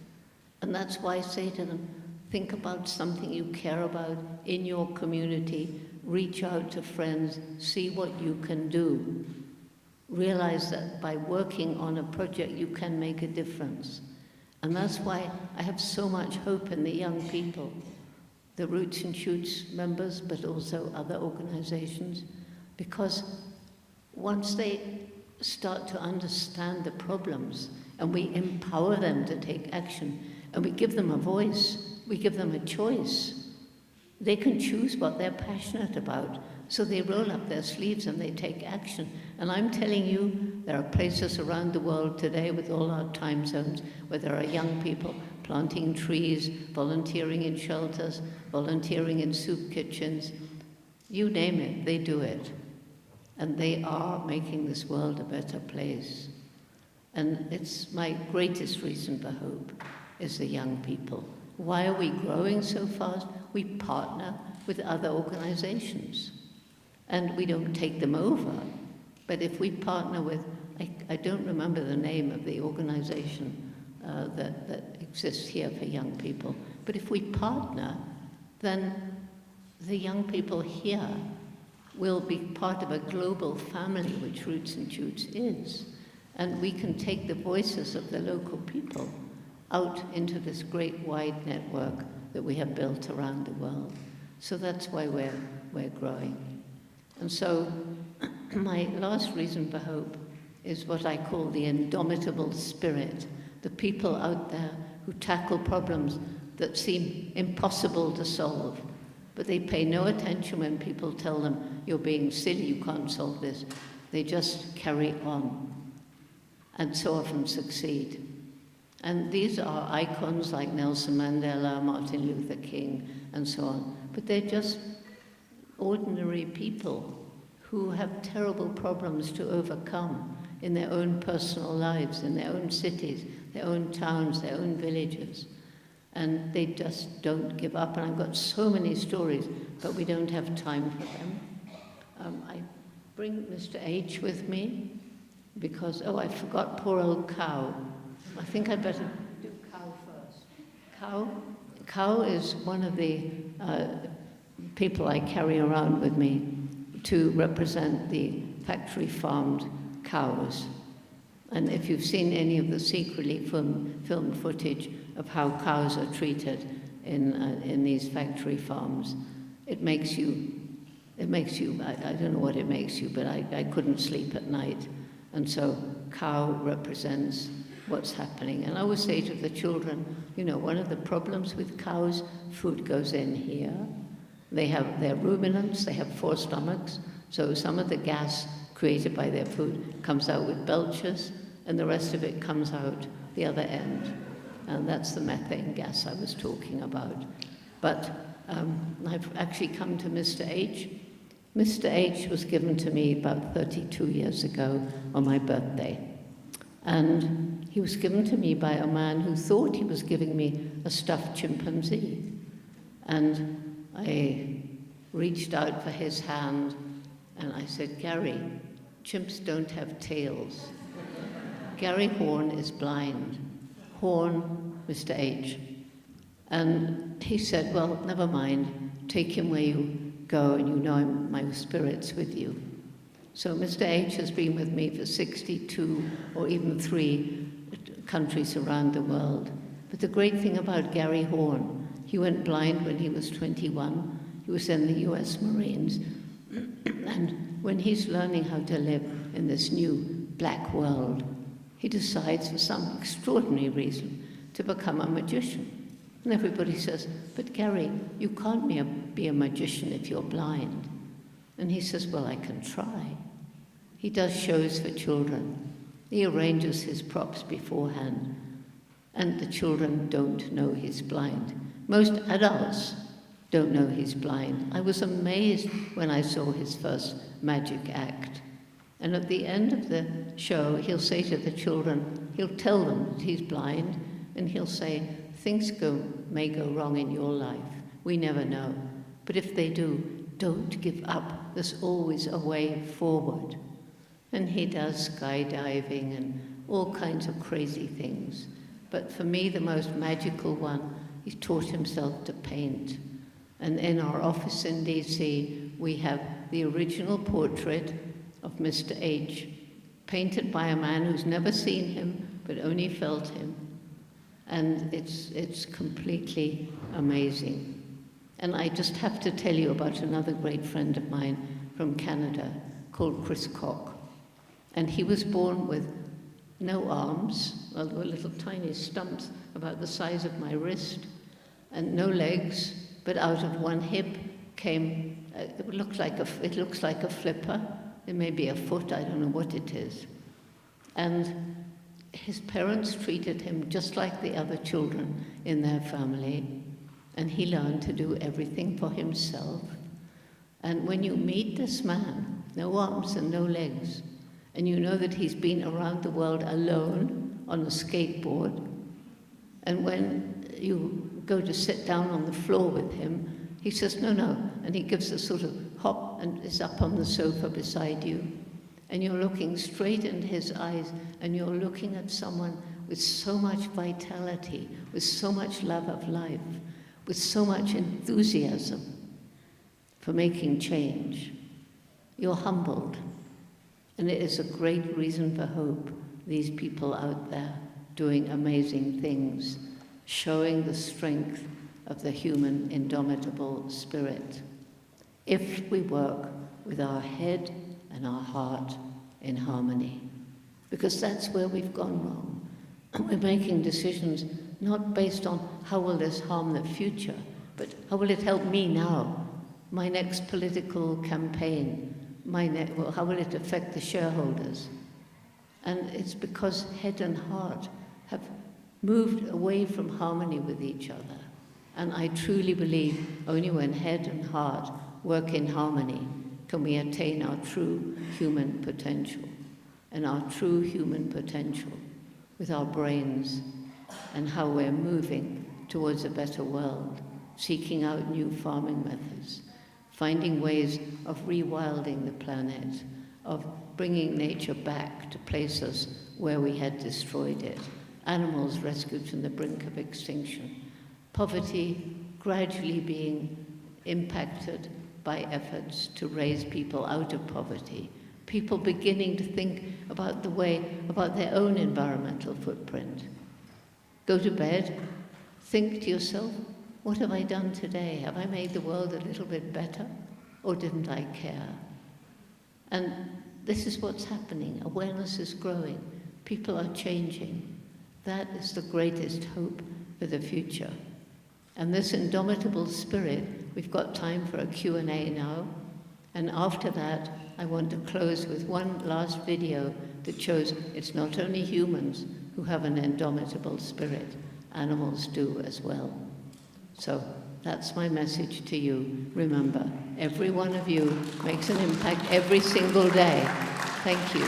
And that's why I say to them, think about something you care about in your community, reach out to friends, see what you can do. Realize that by working on a project, you can make a difference. And that's why I have so much hope in the young people, the Roots and Shoots members, but also other organizations, because once they start to understand the problems and we empower them to take action and we give them a voice, we give them a choice, they can choose what they're passionate about. So they roll up their sleeves and they take action. And I'm telling you, there are places around the world today with all our time zones where there are young people planting trees, volunteering in shelters, volunteering in soup kitchens. You name it, they do it. And they are making this world a better place. And it's my greatest reason for hope is the young people. Why are we growing so fast? We partner with other organizations. And we don't take them over. But if we partner with, I don't remember the name of the organization that exists here for young people, but if we partner, then the young people here will be part of a global family, which Roots and Shoots is. And we can take the voices of the local people out into this great wide network that we have built around the world. So that's why we're growing. And so my last reason for hope is what I call the indomitable spirit, the people out there who tackle problems that seem impossible to solve, but they pay no attention when people tell them, you're being silly, you can't solve this. They just carry on and so often succeed. And these are icons like Nelson Mandela, Martin Luther King, and so on, but they're just ordinary people who have terrible problems to overcome in their own personal lives, in their own cities, their own towns, their own villages. And they just don't give up. And I've got so many stories, but we don't have time for them. I bring Mr. H with me because, I forgot poor old Cow. I think I'd better do Cow first. Cow is one of the people I carry around with me to represent the factory-farmed cows. And if you've seen any of the secretly filmed footage of how cows are treated in these factory farms, it makes you, I don't know what it makes you, but I couldn't sleep at night. And so cow represents what's happening. And I always say to the children, one of the problems with cows, food goes in here. They're ruminants, they have 4 stomachs, so some of the gas created by their food comes out with belches, and the rest of it comes out the other end. And that's the methane gas I was talking about. But I've actually come to Mr. H. Mr. H was given to me about 32 years ago on my birthday. And he was given to me by a man who thought he was giving me a stuffed chimpanzee. And I reached out for his hand and I said, Gary, chimps don't have tails. Gary Horn is blind. Horn, Mr. H. And he said, well, never mind, take him where you go and my spirit's with you. So Mr. H has been with me for 62 or even 3 countries around the world. But the great thing about Gary Horn, he went blind when he was 21. He was in the US Marines. And when he's learning how to live in this new black world, he decides for some extraordinary reason to become a magician. And everybody says, but Gary, you can't be a magician if you're blind. And he says, well, I can try. He does shows for children. He arranges his props beforehand. And the children don't know he's blind. Most adults don't know he's blind. I was amazed when I saw his first magic act. And at the end of the show, he'll say to the children, he'll tell them that he's blind, and he'll say, things may go wrong in your life. We never know. But if they do, don't give up. There's always a way forward. And he does skydiving and all kinds of crazy things. But for me, the most magical one, he taught himself to paint. And in our office in DC, we have the original portrait of Mr. H, painted by a man who's never seen him, but only felt him. And it's completely amazing. And I just have to tell you about another great friend of mine from Canada called Chris Koch. And he was born with no arms, well, there were little tiny stumps about the size of my wrist, and no legs, but out of one hip came, it looks like a flipper. It may be a foot, I don't know what it is. And his parents treated him just like the other children in their family, and he learned to do everything for himself. And when you meet this man, no arms and no legs, and you know that he's been around the world alone on a skateboard, and when you go to sit down on the floor with him, he says, no, and he gives a sort of hop and is up on the sofa beside you, and you're looking straight into his eyes, and you're looking at someone with so much vitality, with so much love of life, with so much enthusiasm for making change. You're humbled. And it is a great reason for hope, these people out there doing amazing things, showing the strength of the human indomitable spirit, if we work with our head and our heart in harmony. Because that's where we've gone wrong. We're making decisions not based on how will this harm the future, but how will it help me now, my next political campaign, how will it affect the shareholders? And it's because head and heart have moved away from harmony with each other. And I truly believe only when head and heart work in harmony can we attain our true human potential. And our true human potential with our brains and how we're moving towards a better world, seeking out new farming methods, finding ways of rewilding the planet, of bringing nature back to places where we had destroyed it, animals rescued from the brink of extinction, poverty gradually being impacted by efforts to raise people out of poverty, people beginning to think about their own environmental footprint. Go to bed, think to yourself, what have I done today? Have I made the world a little bit better, or didn't I care? And this is what's happening. Awareness is growing. People are changing. That is the greatest hope for the future. And this indomitable spirit, we've got time for a Q&A now. And after that, I want to close with one last video that shows it's not only humans who have an indomitable spirit, animals do as well. So that's my message to you. Remember, every one of you makes an impact every single day. Thank you.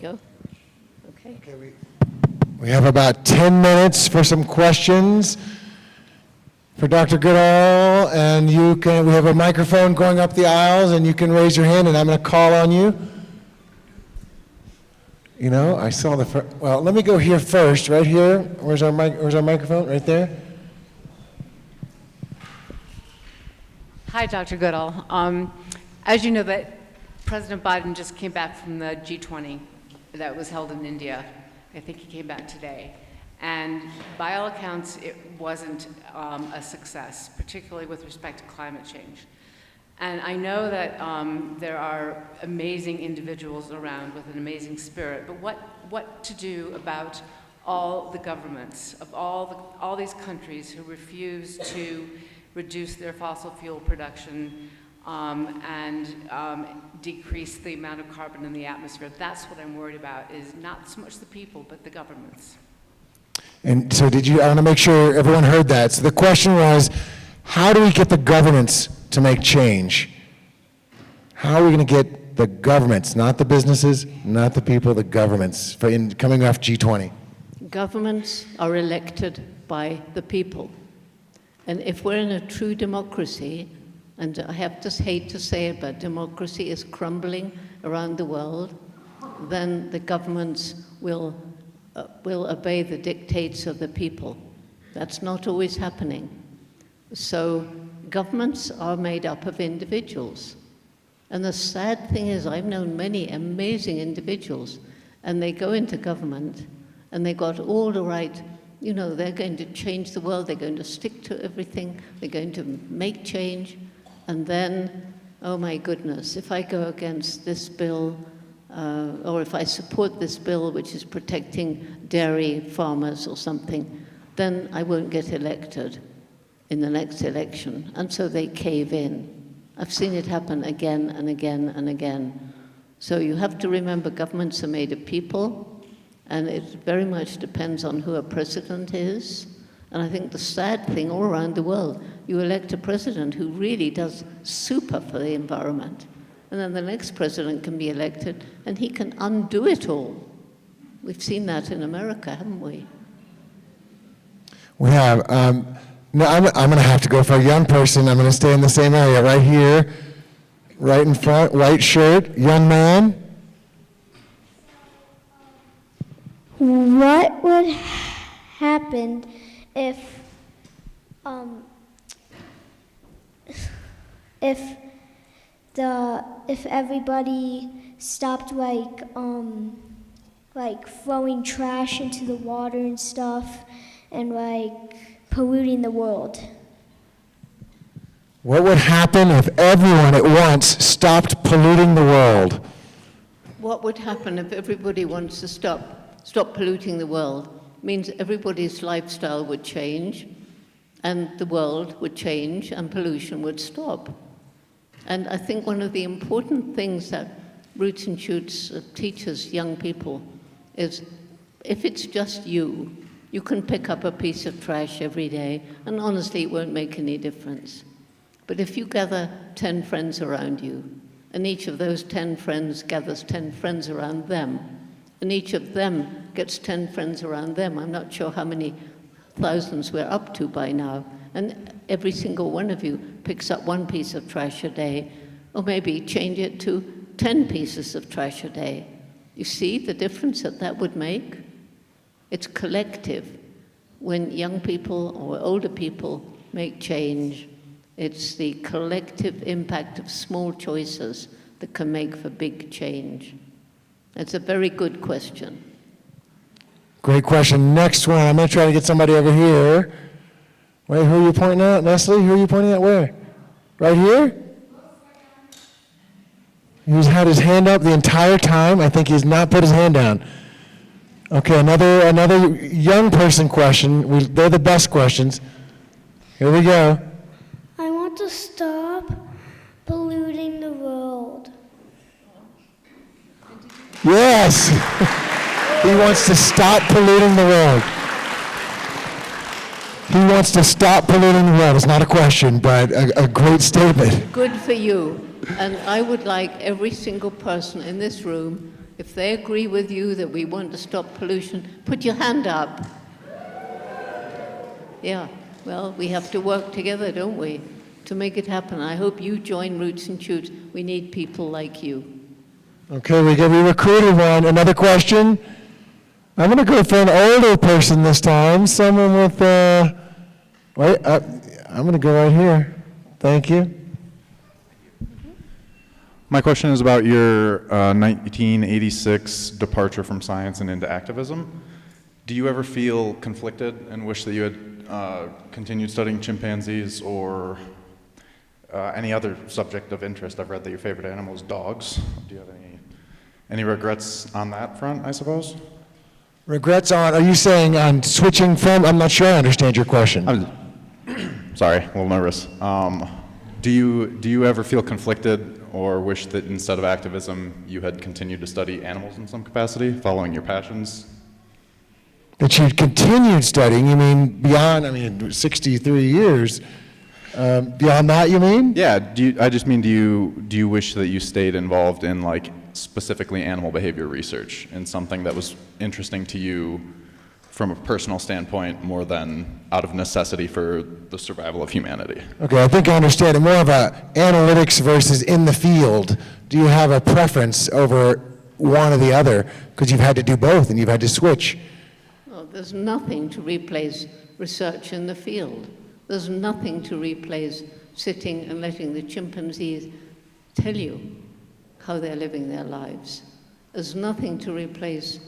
Go. Okay. We have about 10 minutes for some questions for Dr. Goodall, and we have a microphone going up the aisles, and you can raise your hand, and I'm going to call on you. You know, I saw well, let me go here first, right here. Where's our microphone? Right there. Hi, Dr. Goodall. As you know, that President Biden just came back from the G20 that was held in India. I think he came back today. And by all accounts, it wasn't a success, particularly with respect to climate change. And I know that there are amazing individuals around with an amazing spirit, but what to do about all the governments of all these countries who refuse to reduce their fossil fuel production and decrease the amount of carbon in the atmosphere? That's what I'm worried about, is not so much the people, but the governments. And so I want to make sure everyone heard that. So the question was, how do we get the governments to make change? How are we going to get the governments, not the businesses, not the people, the governments, coming off G20? Governments are elected by the people. And if we're in a true democracy, and I have to hate to say it, but democracy is crumbling around the world, then the governments will obey the dictates of the people. That's not always happening. So governments are made up of individuals. And the sad thing is, I've known many amazing individuals, and they go into government, and they got all the right, they're going to change the world, they're going to stick to everything, they're going to make change, and then, oh my goodness, if I go against this bill, or if I support this bill which is protecting dairy farmers or something, then I won't get elected in the next election. And so they cave in. I've seen it happen again and again and again. So you have to remember, governments are made of people, and it very much depends on who a president is. And I think the sad thing all around the world, you elect a president who really does super for the environment. And then the next president can be elected, and he can undo it all. We've seen that in America, haven't we? We have. No, I'm going to have to go for a young person. I'm going to stay in the same area, right here, right in front, white shirt, young man. What would happen if everybody stopped like throwing trash into the water and stuff, and polluting the world? What would happen if everyone at once stopped polluting the world? What would happen if everybody wants to stop polluting the world? It means everybody's lifestyle would change, and the world would change, and pollution would stop. And I think one of the important things that Roots and Shoots teaches young people is, if it's just you can pick up a piece of trash every day, and honestly, it won't make any difference. But if you gather 10 friends around you, and each of those 10 friends gathers 10 friends around them, and each of them gets 10 friends around them, I'm not sure how many thousands we're up to by now, and every single one of you picks up one piece of trash a day, or maybe change it to 10 pieces of trash a day. You see the difference that would make? It's collective. When young people or older people make change, it's the collective impact of small choices that can make for big change. It's a very good question. Great question. Next one. I'm going to try to get somebody over here. Wait, who are you pointing at? Nestle, who are you pointing at where? Right here? He's had his hand up the entire time. I think he's not put his hand down. Okay, another young person question. They're the best questions. Here we go. I want to stop polluting the world. Yes! He wants to stop polluting the world. He wants to stop polluting the world. It's not a question, but a great statement. Good for you. And I would like every single person in this room, if they agree with you that we want to stop pollution, put your hand up. Yeah, well, we have to work together, don't we, to make it happen. I hope you join Roots and Shoots. We need people like you. Okay, we recruited one. Another question? I'm going to go for an older person this time. Someone with, I'm going to go right here. Thank you. My question is about your 1986 departure from science and into activism. Do you ever feel conflicted and wish that you had continued studying chimpanzees, or Any other subject of interest? I've read that your favorite animal is dogs. Do you have any regrets on that front, I suppose? Regrets on, are you saying on switching from, I'm not sure I understand your question. Sorry, a little nervous. Do you ever feel conflicted or wish that instead of activism, you had continued to study animals in some capacity, following your passions? That you continued studying, you mean beyond, 63 years, beyond that you mean? Yeah, I just mean, do you wish that you stayed involved in like specifically animal behavior research in something that was interesting to you from a personal standpoint more than out of necessity for the survival of humanity? Okay, I think I understand it. More of a analytics versus in the field. Do you have a preference over one or the other? Because you've had to do both and you've had to switch. Well, there's nothing to replace research in the field. There's nothing to replace sitting and letting the chimpanzees tell you how they're living their lives. There's nothing to replace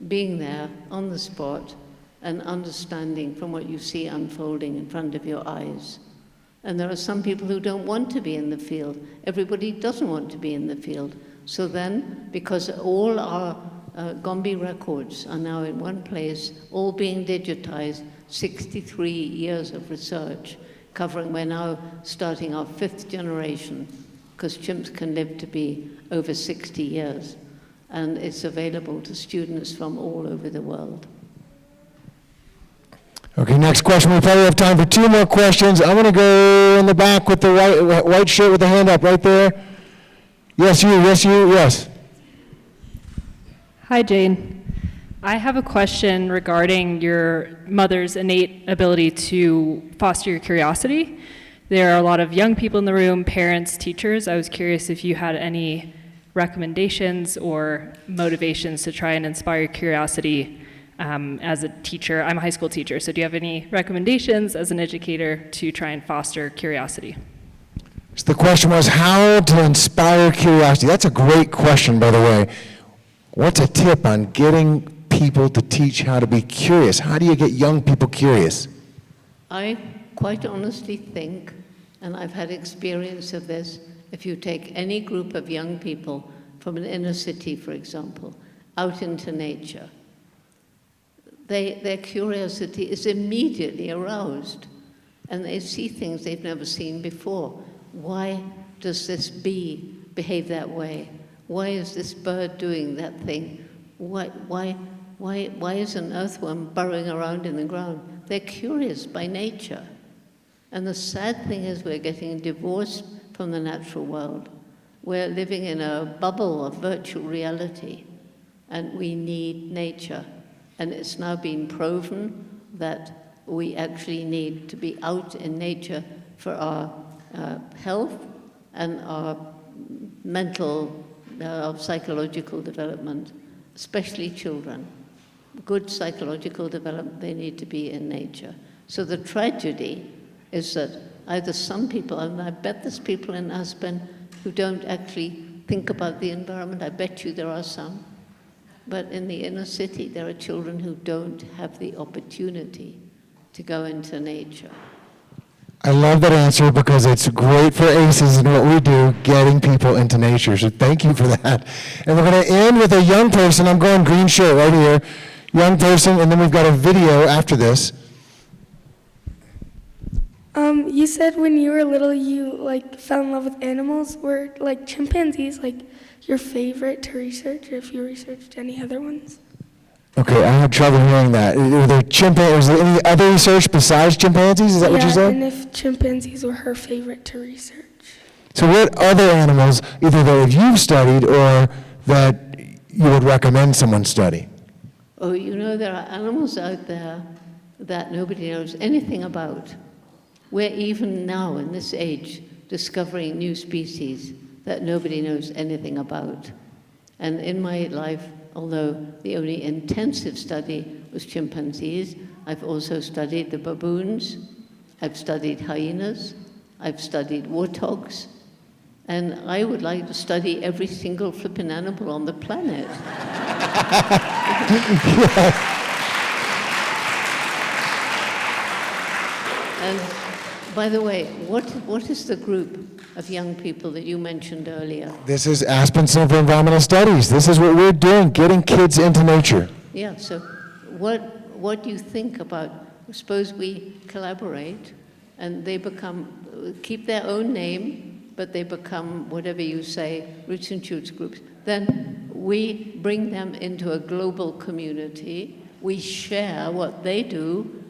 being there on the spot and understanding from what you see unfolding in front of your eyes. And there are some people who don't want to be in the field. Everybody doesn't want to be in the field. So then, because all our Gombe records are now in one place, all being digitized, 63 years of research covering, we're now starting our 5th generation, because chimps can live to be over 60 years. And it's available to students from all over the world. Okay, next question. We probably have time for 2 more questions. I'm going to go in the back with the white shirt with the hand up right there. Yes, you, yes. Hi, Jane. I have a question regarding your mother's innate ability to foster your curiosity. There are a lot of young people in the room, parents, teachers. I was curious if you had any recommendations or motivations to try and inspire curiosity as a teacher. I'm a high school teacher, so do you have any recommendations as an educator to try and foster curiosity? So the question was how to inspire curiosity. That's a great question, by the way. What's a tip on getting people to teach how to be curious? How do you get young people curious? I quite honestly think, and I've had experience of this, if you take any group of young people from an inner city, for example, out into nature, their curiosity is immediately aroused, and they see things they've never seen before. Why does this bee behave that way? Why is this bird doing that thing? Why is an earthworm burrowing around in the ground? They're curious by nature. And the sad thing is we're getting divorced from the natural world. We're living in a bubble of virtual reality, and we need nature. And it's now been proven that we actually need to be out in nature for our health and our mental, our psychological development, especially children. Good psychological development, they need to be in nature. So the tragedy is that either some people, and I bet there's people in Aspen who don't actually think about the environment. I bet you there are some. But in the inner city, there are children who don't have the opportunity to go into nature. I love that answer because it's great for ACEs and what we do, getting people into nature. So thank you for that. And we're going to end with a young person. I'm going green shirt right here. Young person, and then we've got a video after this. You said when you were little you fell in love with animals. Were chimpanzees your favorite to research, or if you researched any other ones? Okay, I had trouble hearing that. Was there any other research besides chimpanzees? Is that what you said? And if chimpanzees were her favorite to research. So what other animals, either that you've studied or that you would recommend someone study? Oh, there are animals out there that nobody knows anything about. We're even now, in this age, discovering new species that nobody knows anything about. And in my life, although the only intensive study was chimpanzees, I've also studied the baboons, I've studied hyenas, I've studied warthogs, and I would like to study every single flipping animal on the planet. And By the way, what is the group of young people that you mentioned earlier? This is Aspen Center for Environmental Studies. This is what we're doing, getting kids into nature. Yeah, so what do you think about, suppose we collaborate and they keep their own name, but they become, whatever you say, Roots and Shoots groups. Then we bring them into a global community. We share what they do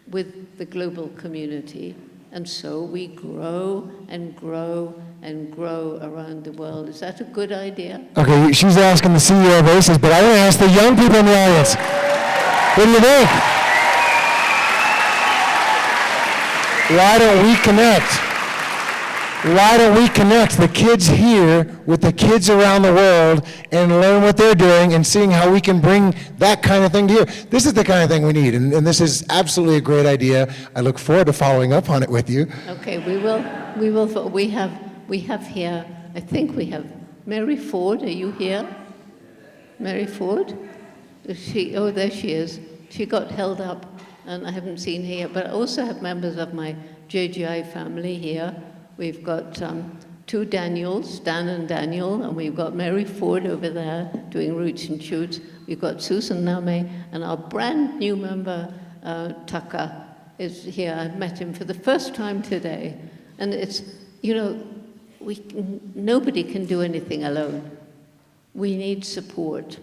with the global community. And so we grow and grow and grow around the world. Is that a good idea? Okay, she's asking the CEO of ACES, but I want to ask the young people in the audience. What do you think? Why don't we connect? Why don't we connect the kids here with the kids around the world and learn what they're doing and seeing how we can bring that kind of thing to here? This is the kind of thing we need, and this is absolutely a great idea. I look forward to following up on it with you. Okay, we will. We have here, I think we have Mary Ford. Are you here? Mary Ford? Oh, there she is. She got held up, and I haven't seen her yet, but I also have members of my JGI family here. We've got two Daniels, Dan and Daniel, and we've got Mary Ford over there doing Roots and Shoots. We've got Susan Name, and our brand new member, Tucker, is here. I met him for the first time today. And it's, you know, nobody can do anything alone. We need support.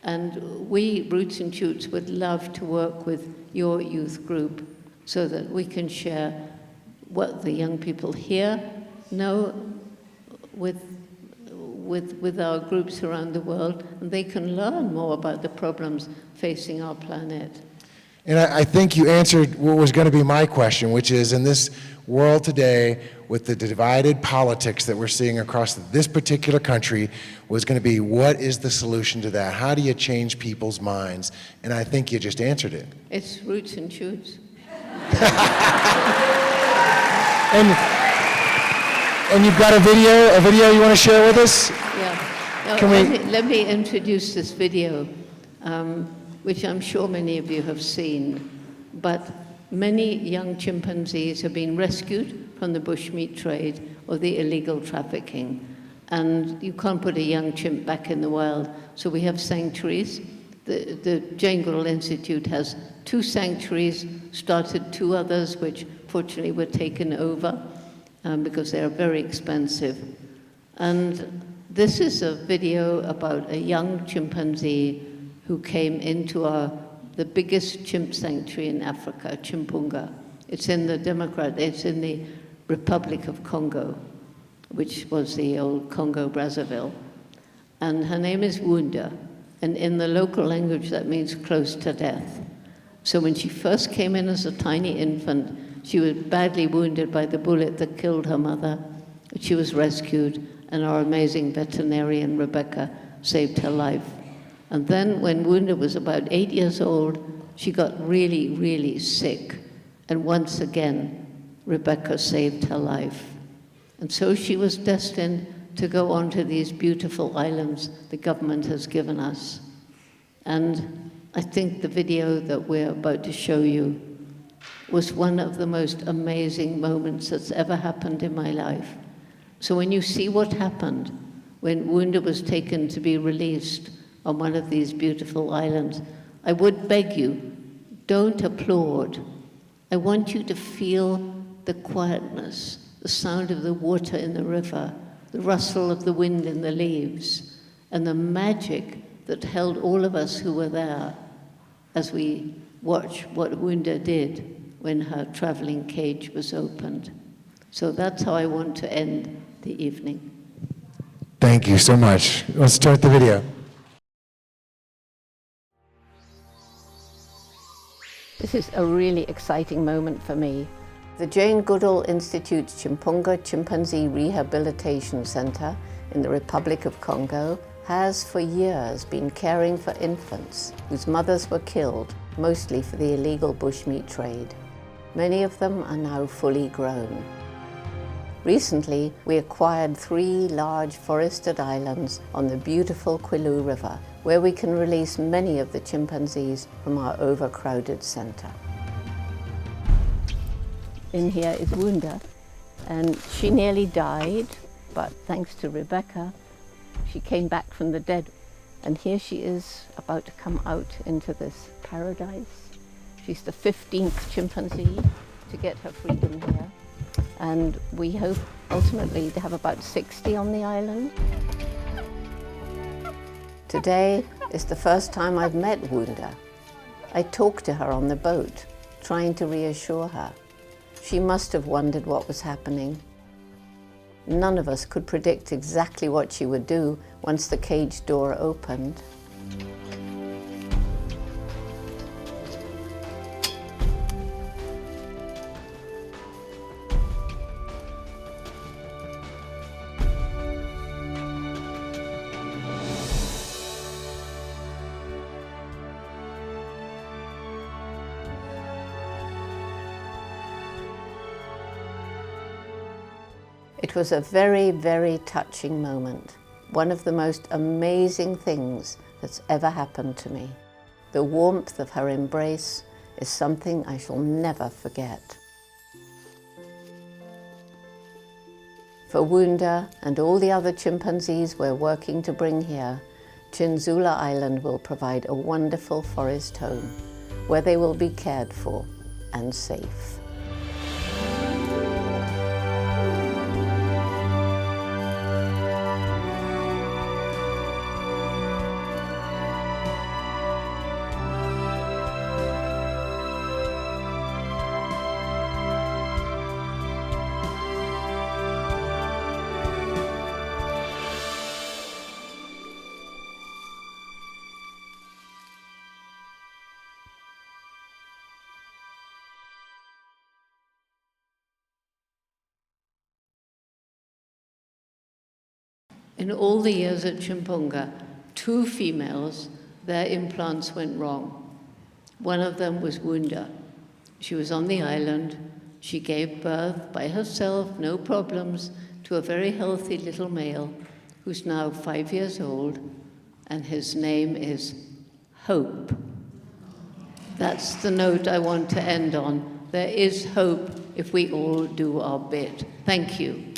And we, Roots and Shoots, would love to work with your youth group so that we can share what the young people here know with our groups around the world, and they can learn more about the problems facing our planet. And I think you answered what was going to be my question, which is, in this world today, with the divided politics that we're seeing across this particular country, was going to be, what is the solution to that? How do you change people's minds? And I think you just answered it. It's Roots and Shoots. And you've got a video you want to share with us? Yeah. Let me introduce this video, which I'm sure many of you have seen. But many young chimpanzees have been rescued from the bushmeat trade or the illegal trafficking. And you can't put a young chimp back in the wild. So we have sanctuaries. The Jane Goodall Institute has 2 sanctuaries, started 2 others, which fortunately were taken over because they're very expensive. And this is a video about a young chimpanzee who came into the biggest chimp sanctuary in Africa, Chimpunga. It's in the Republic of Congo, which was the old Congo Brazzaville. And her name is Wunda. And in the local language, that means close to death. So when she first came in as a tiny infant, she was badly wounded by the bullet that killed her mother. She was rescued, and our amazing veterinarian, Rebecca, saved her life. And then when Wunda was about 8 years old, she got really, really sick. And once again, Rebecca saved her life. And so she was destined to go on to these beautiful islands the government has given us. And I think the video that we're about to show you was one of the most amazing moments that's ever happened in my life. So when you see what happened when Wunda was taken to be released on one of these beautiful islands, I would beg you, don't applaud. I want you to feel the quietness, the sound of the water in the river, the rustle of the wind in the leaves, and the magic that held all of us who were there as we watch what Wunda did when her traveling cage was opened. So that's how I want to end the evening. Thank you so much. Let's start the video. This is a really exciting moment for me. The Jane Goodall Institute's Chimpunga Chimpanzee Rehabilitation Center in the Republic of Congo has for years been caring for infants whose mothers were killed, mostly for the illegal bushmeat trade. Many of them are now fully grown. Recently, we acquired 3 large forested islands on the beautiful Kwilu River, where we can release many of the chimpanzees from our overcrowded center. in here is Wunda, and she nearly died, but thanks to Rebecca, she came back from the dead. And here she is about to come out into this paradise. She's the 15th chimpanzee to get her freedom here. And we hope ultimately to have about 60 on the island. Today is the first time I've met Wunda. I talked to her on the boat, trying to reassure her. She must have wondered what was happening. None of us could predict exactly what she would do once the cage door opened. It was a very, very touching moment. One of the most amazing things that's ever happened to me. The warmth of her embrace is something I shall never forget. For Wunda and all the other chimpanzees we're working to bring here, Chinzula Island will provide a wonderful forest home where they will be cared for and safe. In all the years at Chimpunga, 2 females, their implants went wrong. One of them was Wunda. She was on the island. She gave birth by herself, no problems, to a very healthy little male who's now 5 years old, and his name is Hope. That's the note I want to end on. There is hope if we all do our bit. Thank you.